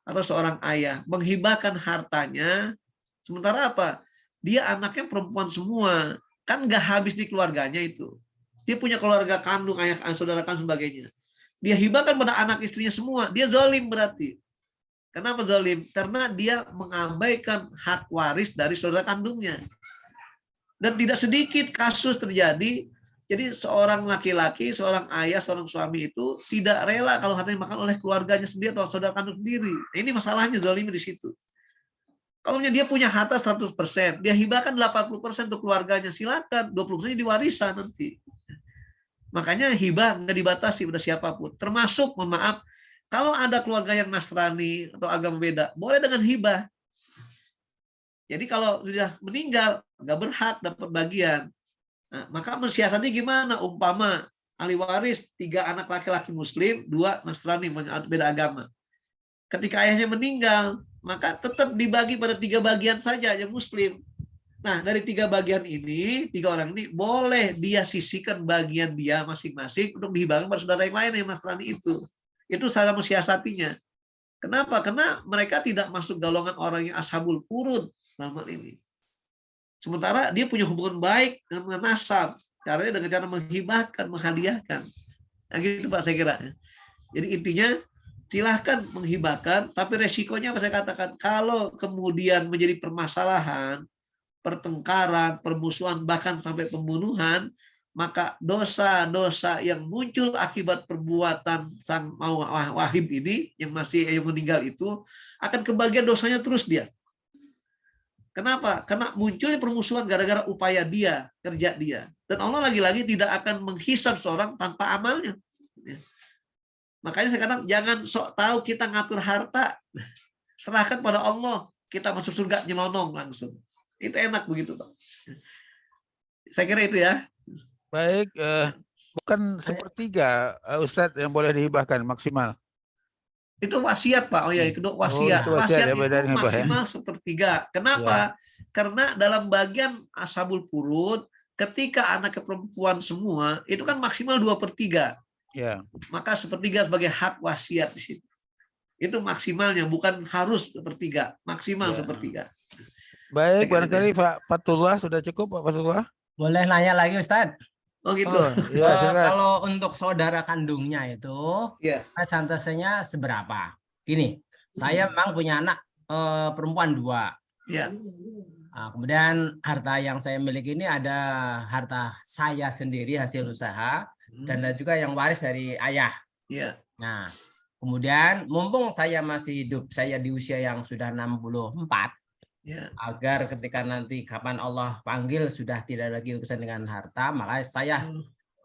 atau seorang ayah menghibahkan hartanya, sementara apa? Dia anaknya perempuan semua, kan nggak habis di keluarganya itu. Dia punya keluarga kandung, ayah, saudara kandung, sebagainya. Dia hibahkan pada anak istrinya semua. Dia zalim berarti. Kenapa zalim? Karena dia mengabaikan hak waris dari saudara kandungnya. Dan tidak sedikit kasus terjadi. Jadi seorang laki-laki, seorang ayah, seorang suami itu tidak rela kalau hartanya dimakan oleh keluarganya sendiri atau saudara kandung sendiri. Nah, ini masalahnya zalimnya di situ. Kalau dia punya harta 100%, dia hibahkan 80% untuk keluarganya, silakan 20% diwarisan nanti. Makanya hibah nggak dibatasi pada siapapun. Termasuk, mohon maaf, kalau ada keluarga yang Nasrani atau agama beda, boleh dengan hibah. Jadi kalau sudah meninggal, nggak berhak dapat bagian. Nah, maka mensiasatnya gimana? Umpama ahli waris 3 anak laki-laki Muslim, 2 Nasrani beda agama. Ketika ayahnya meninggal, maka tetap dibagi pada 3 bagian saja yang Muslim. Nah, dari 3 bagian ini, 3 orang ini boleh dia sisihkan bagian dia masing-masing untuk dihibahkan pada saudara yang lain yang Nasrani itu. Itu cara mensiasatinya. Kenapa? Karena mereka tidak masuk golongan orang yang ashabul furud dalam hal ini. Sementara dia punya hubungan baik dengan nasab. Caranya dengan cara menghibahkan, menghadiahkan. Nah, gitu Pak saya kira. Jadi intinya silahkan menghibahkan, tapi resikonya apa saya katakan, kalau kemudian menjadi permasalahan, pertengkaran, permusuhan, bahkan sampai pembunuhan, maka dosa-dosa yang muncul akibat perbuatan sang wahib ini yang meninggal itu akan kebagian dosanya terus dia. Kenapa? Karena munculnya permusuhan gara-gara upaya dia, kerja dia. Dan Allah lagi-lagi tidak akan menghisab seorang tanpa amalnya. Makanya saya katakan jangan sok tahu kita ngatur harta, serahkan pada Allah, kita masuk surga nyelonong langsung. Itu enak begitu, Pak. Saya kira itu ya. Baik, bukan sepertiga Ustadz yang boleh dihibahkan maksimal. Itu wasiat, Pak. Oh ya, kedua wasiat. itu wasiat Wasiat ya, itu bedanya, Pak, ya. maksimal sepertiga. Kenapa? Karena dalam bagian ashabul furud, ketika anak perempuan semua, itu kan maksimal 2/3. Ya. Maka sepertiga sebagai hak wasiat di situ. Itu maksimalnya, bukan harus sepertiga, maksimal Ya. sepertiga. Baik, Saya kira barangkali Pak Fatullah sudah cukup, Pak Fatullah. Boleh nanya lagi, Ustadz? Oh gitu. Oh, ya, silakan. Kalau untuk saudara kandungnya itu, Ya. persentasenya seberapa? Gini, saya memang punya anak perempuan 2. Ya. Nah, kemudian harta yang saya miliki ini ada harta saya sendiri hasil usaha dan ada juga yang waris dari ayah. Ya. Nah, kemudian mumpung saya masih hidup, saya di usia yang sudah 64, Ya. agar ketika nanti kapan Allah panggil sudah tidak lagi urusan dengan harta, maka saya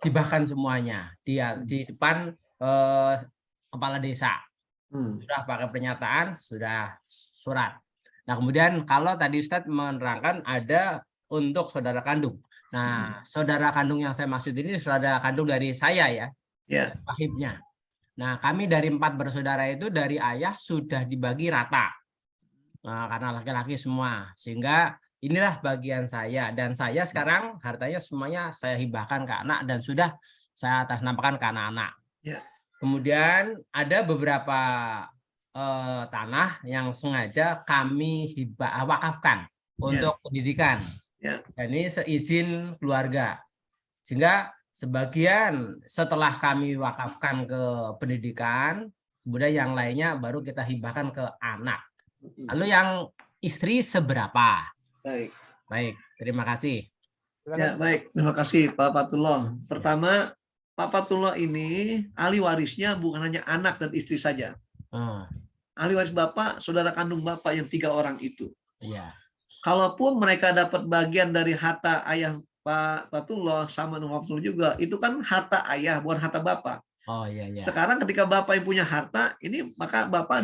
hibahkan semuanya dia di depan kepala desa. Sudah pakai pernyataan, sudah surat. Nah, kemudian kalau tadi Ustadz menerangkan ada untuk saudara kandung. Nah, saudara kandung yang saya maksud ini saudara kandung dari saya ya, wahibnya. Nah, kami dari 4 bersaudara itu dari ayah sudah dibagi rata. Nah, karena laki-laki semua, sehingga inilah bagian saya, dan saya sekarang hartanya semuanya saya hibahkan ke anak dan sudah saya atasnamakan ke anak-anak. Ya. Kemudian ada beberapa tanah yang sengaja kami wakafkan untuk pendidikan. Ya. Dan ini seizin keluarga, sehingga sebagian setelah kami wakafkan ke pendidikan, kemudian yang lainnya baru kita hibahkan ke anak. Lalu yang istri seberapa? Baik, terima kasih. Ya, baik. Terima kasih Pak Fatullah. Pertama, Pak Fatullah ini ahli warisnya bukan hanya anak dan istri saja. Ahli waris Bapak, saudara kandung Bapak yang 3 orang itu. Iya. Kalaupun mereka dapat bagian dari harta ayah Pak Fatullah sama dengan Fatullah juga, itu kan harta ayah, bukan harta Bapak. Oh iya, iya. Sekarang ketika Bapak yang punya harta, ini maka Bapak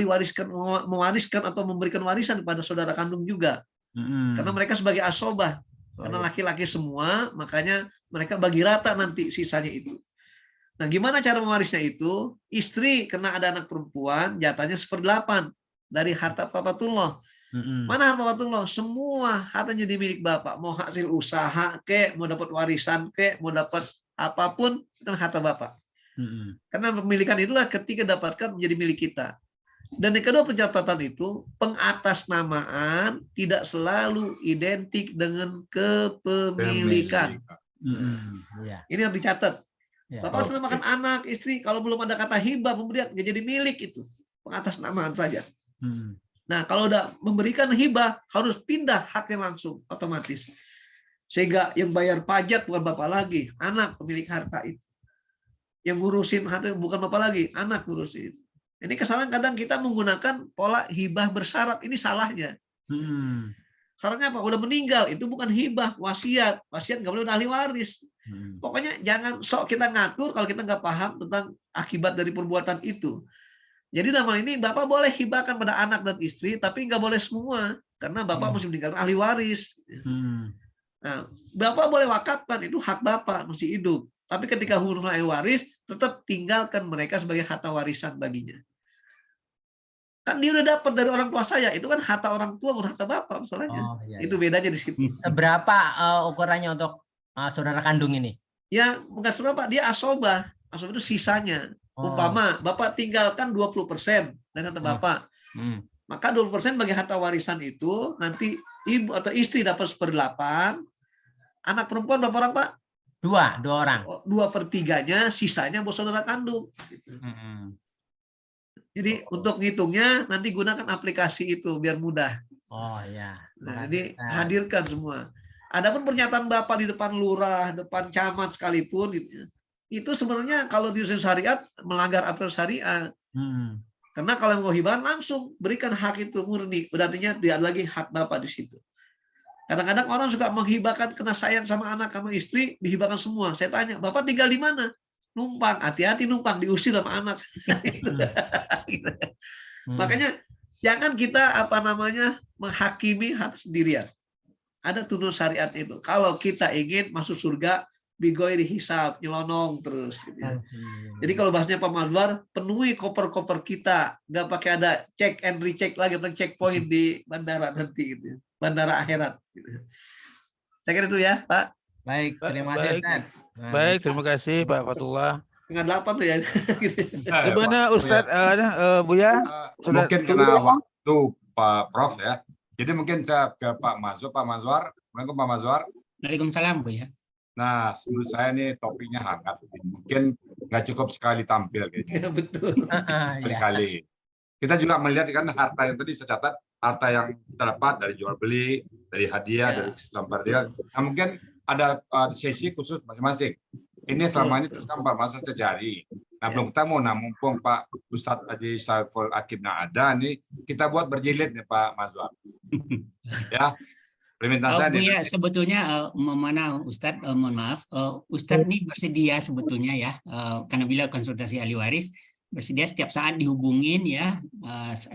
mewariskan atau memberikan warisan kepada saudara kandung juga. Karena mereka sebagai asobah. Karena laki-laki semua, makanya mereka bagi rata nanti sisanya itu. Nah, gimana cara mewarisnya itu? Istri kena ada anak perempuan, jatahnya 1/8 dari harta Pak Fatullah. Mana harta Fatullah? Semua hartanya di milik Bapak. Mau hasil usaha, mau dapat warisan, mau dapat apapun, itu harta Bapak. Karena pemilikan itulah ketika dapatkan menjadi milik kita. Dan yang kedua pencatatan itu, pengatasnamaan tidak selalu identik dengan kepemilikan. Ini harus dicatat. Bapak atasnamakan anak, istri, kalau belum ada kata hibah, kemudian nggak jadi milik itu. Pengatasnamaan saja. Nah, kalau udah memberikan hibah, harus pindah haknya langsung, otomatis. Sehingga yang bayar pajak bukan Bapak lagi, anak pemilik harta itu. Yang ngurusin harta bukan Bapak lagi, anak ngurusin. Ini kesalahan kadang kita menggunakan pola hibah bersyarat, ini salahnya. Syaratnya apa? Udah meninggal, itu bukan hibah, wasiat. Wasiat nggak boleh udah ahli waris. Pokoknya jangan sok kita ngatur kalau kita nggak paham tentang akibat dari perbuatan itu. Jadi dalam ini Bapak boleh hibahkan pada anak dan istri, tapi nggak boleh semua. Karena Bapak mesti meninggalkan ahli waris. Nah, Bapak boleh wakafkan, itu hak Bapak, mesti hidup. Tapi ketika huruf ahli waris, tetap tinggalkan mereka sebagai harta warisan baginya. Kan dia udah dapat dari orang tua saya, itu kan harta orang tua, bukan harta Bapak masalahnya. Itu bedanya di situ. Seberapa ukurannya untuk saudara kandung ini? Ya, bukan seberapa, dia asobah. Asobah itu sisanya. Umpama Bapak tinggalkan 20% dari harta Bapak. Maka 20% bagi harta warisan itu nanti ibu atau istri dapat 1/8. Anak perempuan berapa orang, Pak? 2 orang. 2/3-nya, sisanya buat saudara kandung. Jadi untuk ngitungnya nanti gunakan aplikasi itu biar mudah. Oh ya. Nah, jadi hadirkan semua. Adapun pernyataan Bapak di depan lurah, depan camat sekalipun, itu sebenarnya kalau di syariat melanggar aturan syariat. Karena kalau mau hibah langsung berikan hak itu murni, berarti dia lagi hak Bapak di situ. Kadang-kadang orang suka menghibahkan karena sayang sama anak sama istri, dihibahkan semua. Saya tanya, Bapak tinggal di mana? Numpang, hati-hati numpang, diusir sama anak. Makanya jangan kita menghakimi hati sendirian. Ada tuntunan syariat itu. Kalau kita ingin masuk surga, bigoiri hisab, nyelonong terus. Gitu. Jadi kalau bahasnya Pak Mazwar, penuhi koper-koper kita, nggak pakai ada check and recheck lagi, checkpoint di bandara nanti, gitu. Bandara akhirat. Gitu. Saya kira itu ya, Pak. Baik, terima kasih. Baik, terima kasih Pak Fatullah. Setengah 8 tuh ya. Gimana Ustadz Buya? Mungkin karena waktu Pak Prof ya. Jadi mungkin saya ke Pak Mazwar. Pak Mazwar, Assalamualaikum Pak Mazwar. Waalaikumsalam Bu ya. Nah, menurut saya nih topiknya hangat. Mungkin nggak cukup sekali tampil kayaknya. Betul. Kali-kali. Kita juga melihat kan harta yang tadi saya catat, harta yang terdapat dari jual beli, dari hadiah, dari lembar dia. Nah, mungkin ada sesi khusus masing-masing. Ini selama ini terus kan Pak masa sejari. Nah, belum ketemu. Nah, mumpung Pak Ustadz Haji Saiful Akibna ada nih, kita buat berjilid nih Pak Mazwar. Ya, permintaan saya Bu ya, sebetulnya mana Ustadz, mohon maaf, Ustadz ini bersedia sebetulnya ya, karena bila konsultasi ahli waris, bersedia setiap saat dihubungin ya,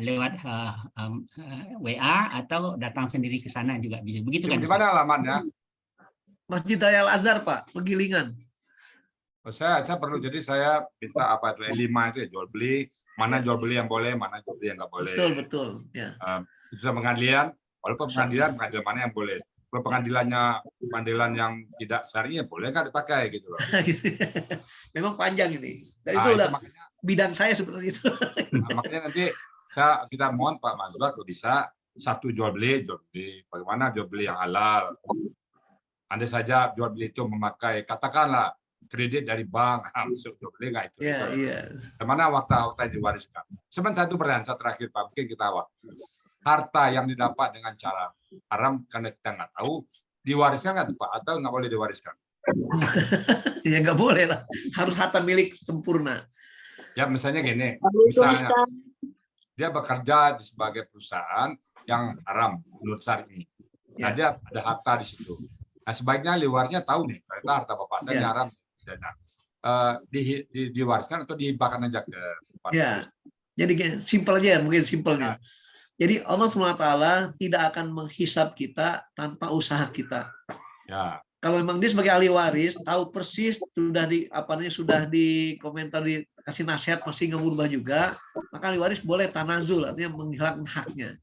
lewat WA atau datang sendiri ke sana juga bisa. Begitu kan? Di mana alamannya? Masjid Raya Al Azhar, Pak, Pegilingan. Saya perlu, jadi saya minta apa itu L5 itu ya, jual beli, mana jual beli yang boleh, mana jual beli yang nggak boleh. Betul. Ya. Itu pengadilan, walaupun pengadilan mana yang boleh. Kalau pengadilan yang tidak syariah boleh nggak dipakai gitu loh. Memang panjang ini. Dan itu udah makanya, bidang saya sebenarnya itu. Nah, makanya nanti kita mohon Pak Mazwar kalau bisa satu jual beli. Bagaimana jual beli yang halal? Andai saja jual beli itu memakai katakanlah kredit dari bank, masuk jual beli nggak itu? Iya. Bagaimana harta yang diwariskan? Sebentar satu pertanyaan terakhir Pak, mungkin kita harta yang didapat dengan cara haram karena kita nggak tahu, diwariskan nggak Pak? Atau nggak boleh diwariskan? Ya nggak boleh lah, harus harta milik sempurna. Ya misalnya gini, misalnya dia bekerja sebagai perusahaan yang haram menurut syar'i. Nah dia ada harta di situ. Nah sebaiknya liwarnya tahu nih, ternyata harta bapak saya haram. Diwariskan atau dihibahkan aja ke ya. Jadi simpel aja, mungkin simpelnya. Jadi Allah SWT tidak akan menghisab kita tanpa usaha kita. Ya. Kalau memang dia sebagai ahli waris tahu persis sudah di komentar dikasih nasihat masih nggak berubah juga, maka ahli waris boleh tanazul, artinya menghilangkan haknya.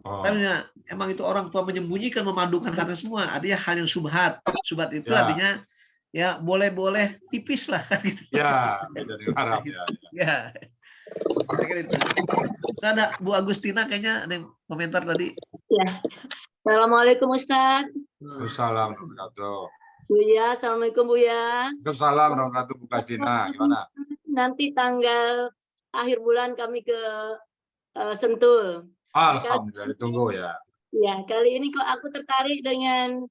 Tapi emang itu orang tua menyembunyikan, memadukan kata semua, artinya hal yang subhat. Subhat itu artinya ya boleh tipis lah gitu. Ya, dari haram ya. Ya. Ada Bu Agustina kayaknya ada yang komentar tadi. Ya. Assalamualaikum Ustaz. Assalamualaikum warahmatullahi wabarakatuh. Buya, assalamualaikum Buya. Waalaikumsalam warahmatullahi wabarakatuh Bu Agustina. Gimana? Nanti tanggal akhir bulan kami ke Sentul. Alhamdulillah, ditunggu ya. Ya, kali ini kok aku tertarik dengan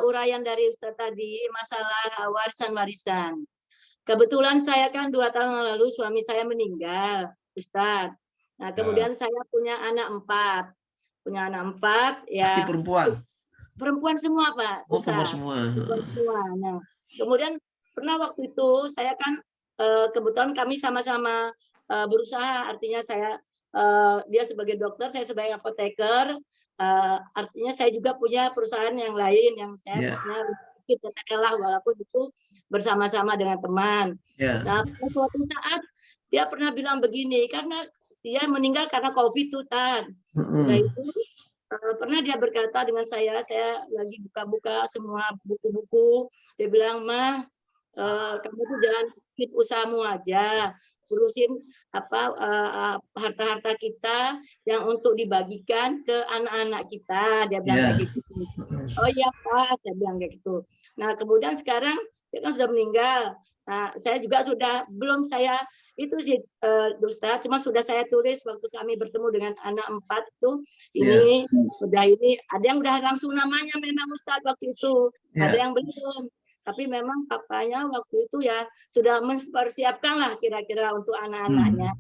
uraian dari Ustaz tadi masalah warisan. Kebetulan saya kan 2 tahun lalu suami saya meninggal, Ustaz. Nah, kemudian saya punya anak 4. Ya. Perempuan. Perempuan semua, Pak. Oh, perempuan semua. Nah, kemudian pernah waktu itu saya kan kebetulan kami sama-sama berusaha, artinya dia sebagai dokter, saya sebagai apoteker, artinya saya juga punya perusahaan yang lain yang saya punya katakanlah walaupun itu bersama-sama dengan teman. Nah, suatu saat dia pernah bilang begini, karena dia meninggal karena COVID tuh Tan. Nah, itu pernah dia berkata dengan saya lagi buka-buka semua buku-buku, dia bilang, "Mah, kamu tuh jangan ikut usahamu aja, urusin harta-harta kita yang untuk dibagikan ke anak-anak kita," dia bilang kayak gitu. Oh iya Pak, saya bilang kayak gitu. Nah kemudian sekarang dia kan sudah meninggal. Nah, saya juga sudah belum saya itu sih Ustadz, cuma sudah saya tulis waktu kami bertemu dengan anak 4 itu ini sudah ini ada yang udah langsung namanya memang Ustadz waktu itu, ada yang belum. Tapi memang papanya waktu itu ya sudah mempersiapkan lah kira-kira untuk anak-anaknya.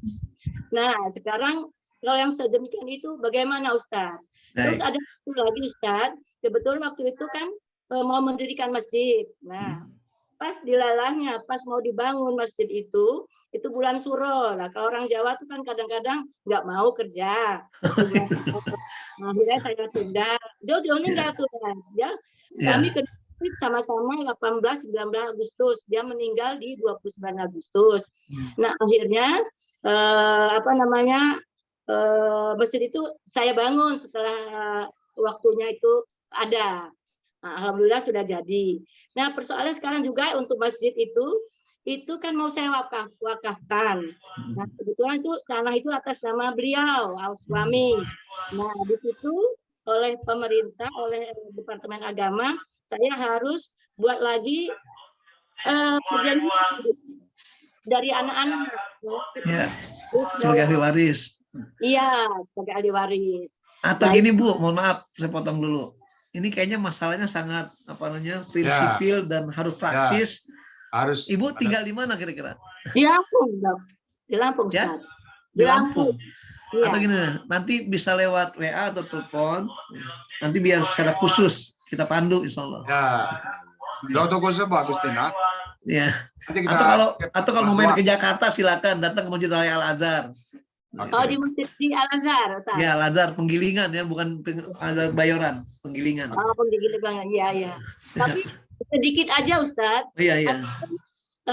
Nah, sekarang kalau yang sedemikian itu bagaimana Ustadz? Terus ada satu lagi Ustadz, kebetulan waktu itu kan mau mendirikan masjid. Nah, pas dilalahnya, pas mau dibangun masjid itu bulan Suro. Nah, kalau orang Jawa itu kan kadang-kadang nggak mau kerja. Nah, akhirnya saya tunda. Dia meninggal tuh kan. Ya, kami ke sama-sama 18-19 Agustus. Dia meninggal di 29 Agustus. Nah, akhirnya masjid itu saya bangun setelah waktunya itu ada. Nah, alhamdulillah sudah jadi. Nah, persoalannya sekarang juga untuk masjid itu kan mau saya wakafkan. Nah, kebetulan itu tanah itu atas nama beliau, suami. Nah, di situ oleh pemerintah, oleh Departemen Agama, saya harus buat lagi perjanjian dari anak-anak. Ya, sebagai ahli waris. Iya, sebagai ahli waris. Atau gini Bu, mohon maaf, saya potong dulu. Ini kayaknya masalahnya sangat prinsipil dan harus praktis. Harus. Ibu tinggal di mana kira-kira? Di Lampung, di Lampung. Ya? Di Lampung. Iya. Atau gini, nanti bisa lewat WA atau telepon. Nanti biar secara khusus kita pandu, insya Allah. Ya. Dokter khusus Bu Agustina. Ya. Nanti Atau kalau mau main ke Jakarta silakan datang ke Masjid Raya Al Azhar. Oh, di Masjid di Al Azhar. Ya, Al Azhar Penggilingan ya, bukan Al Bayoran, Penggilingan. Oh, Penggilingan, iya. Tapi sedikit aja Ustadz. Iya.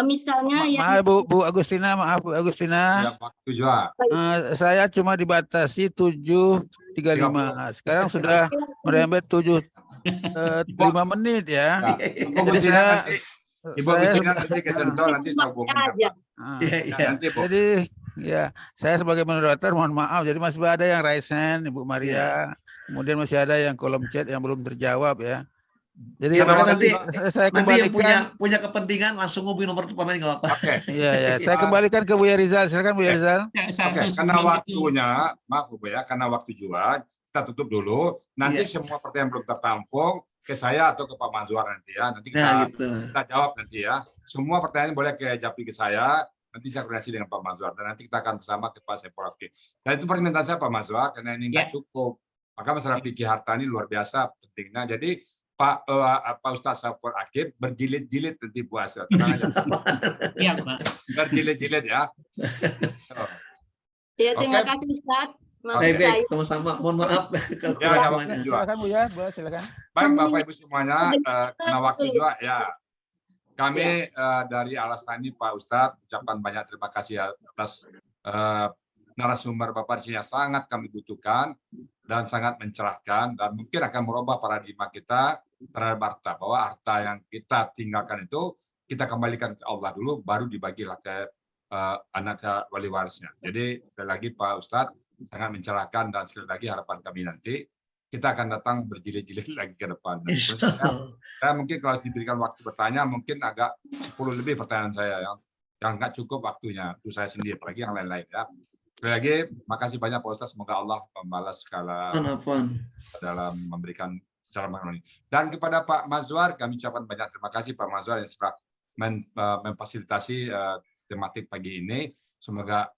Misalnya maaf Bu Agustina. Ya, waktu juga. Saya cuma dibatasi 7.35. Sekarang sudah merembet 5 menit ya. Ibu Agustina nanti ke Sentul, nanti saya hubungin. Nanti Bu. Jadi ya, saya sebagai moderator mohon maaf. Jadi masih ada yang raise hand, Ibu Maria. Kemudian masih ada yang kolom chat yang belum terjawab ya. Jadi saya kembalikan. Nanti yang punya kepentingan langsung hubungi nomor teleponnya nggak apa-apa. Iya. Saya kembalikan ke Buya Rizal. Silakan Buya Rizal. Karena waktunya, maaf Bu ya, karena waktu juga kita tutup dulu. Nanti semua pertanyaan belum tertampung ke saya atau ke Pak Mazwar nanti ya. Nanti kita jawab nanti ya. Semua pertanyaan boleh ke japri ke saya. Nanti saya koordinasi dengan Pak Mazwar dan nanti kita akan bersama ke Pak Saiful Hafid. Dan itu permintaan saya Pak Mazwar karena ini nggak cukup. Maka masalah fikih harta ini luar biasa pentingnya. Jadi Pak Ustaz Saiful Hafid berjilid-jilid nanti Bu Asya. Tenang aja. Iya Pak. Berjilid-jilid ya. Ya, terima kasih Ustaz. Baik, sama-sama. Mohon maaf. Silakan Bu ya, silakan. Baik Bapak Ibu semuanya, karena waktu juga ya. Kami dari Al-Astani Pak Ustadz ucapkan banyak terima kasih atas narasumber Bapak di sini yang sangat kami butuhkan dan sangat mencerahkan dan mungkin akan merubah paradigma kita terhadap harta, bahwa harta yang kita tinggalkan itu kita kembalikan ke Allah dulu, baru dibagilah ke anak wali warisnya. Jadi sekali lagi Pak Ustadz sangat mencerahkan dan sekali lagi harapan kami nanti kita akan datang berjilid-jilid lagi ke depan. Saya mungkin kalau diberikan waktu bertanya, mungkin agak 10 lebih pertanyaan saya yang nggak cukup waktunya. Itu saya sendiri, apalagi yang lain-lain ya. Sekali lagi, makasih banyak Pak Ustaz. Semoga Allah membalas segala dalam memberikan cara mengenai. Dan kepada Pak Mazwar, kami ucapkan banyak terima kasih Pak Mazwar yang sudah memfasilitasi tematik pagi ini. Semoga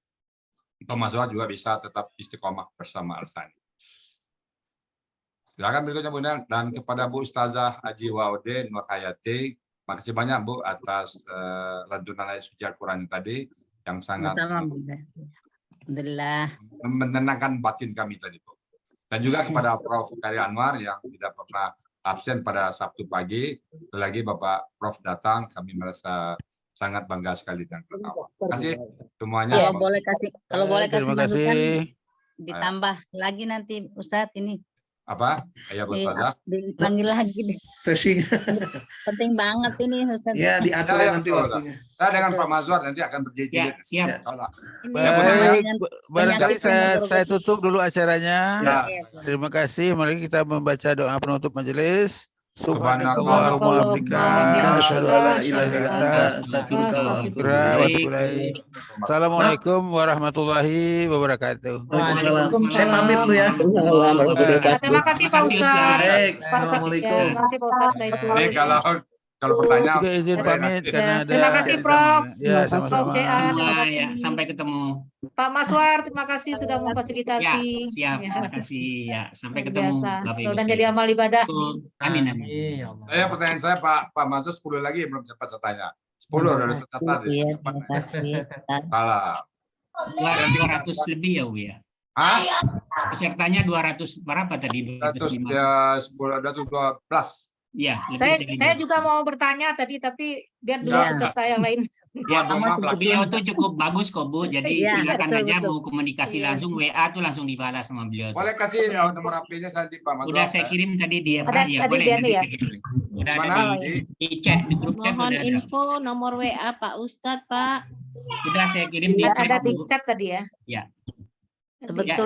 Pak Mazwar juga bisa tetap istiqomah bersama Al-Astani. Silakan berikutnya Bu. Dan kepada Bu Ustazah Haji Waude Nur Hayati, makasih banyak Bu atas lantunan ayat suci Al-Quran tadi yang sangat menenangkan batin kami tadi Bu. Dan juga kepada Prof. Kari Anwar yang tidak pernah absen pada Sabtu pagi. Lagi Bapak Prof datang, kami merasa sangat bangga sekali dengan Terima kasih semuanya. Kalau boleh kasih masukan, ditambah lagi nanti Ustadz ini. Apa? Ya, Bu Ustazah. Dipanggil lagi deh. Sesi. Penting banget ini Ustaz. Ya, diatur nanti waktunya. Saya dengan Pak Mazwar nanti akan berjilid-jilid. Siap. Baik, barangkali saya tutup dulu acaranya. Terima kasih. Mari kita membaca doa penutup majelis. Subhanakallahumma wa bihamdika asyhadu an la ilaha illa anta astaghfiruka wa atubu ilaik. Assalamualaikum warahmatullahi wabarakatuh. Waalaikumsalam. Saya pamit lu ya. Terima kasih Pak Ustadz. Baik, Pak Ustadz. assalamualaikum. Terima kasih Pak Ustadz Saiful. Ini kalau pertanyaan Juga izin pamit karena ada Terima kasih Prof. Ya, Prof. sama-sama. CA, terima Ya, kasih. sampai ketemu. Pak Maswar, terima kasih sudah Ya, memfasilitasi. siap. Ya. Terima kasih. Ya, sampai Luar ketemu. biasa. Bapak Ibu Mudah-mudahan jadi sekalian. amal ibadah. Amin, amin. Ya Allah. Pertanyaan saya Pak Mansur 10 lagi belum sempat saya tanya. 10 dari Ustaz tadi. Iya, terima kasih. Ustaz. Salah. 200 lebih ya, Bu ya. Hah? Pesertanya 200 berapa tadi? 100 205. ya 10 212. Ya, lebih Saya dari juga mau bertanya tadi, tapi biar dulu Ya. peserta yang lain. Ya, beliau tuh cukup bagus kok, Bu. Jadi Iya, silakan betul, aja betul. mau komunikasi Iya. langsung, WA tuh langsung dibalas sama beliau. tuh. Boleh kasih nomor HP-nya saya di Pak Mansur. Udah saya kirim tadi dia, Ada- Pak. Ya, tadi boleh dia nanti tuh ya? cek dulu. Udah ada Mana? di chat, di grup chat Mohon udah ada. info nomor WA Pak Ustadz, Pak. Udah saya kirim di chat. Ada di Bu. chat tadi ya. Ya. Sebetulnya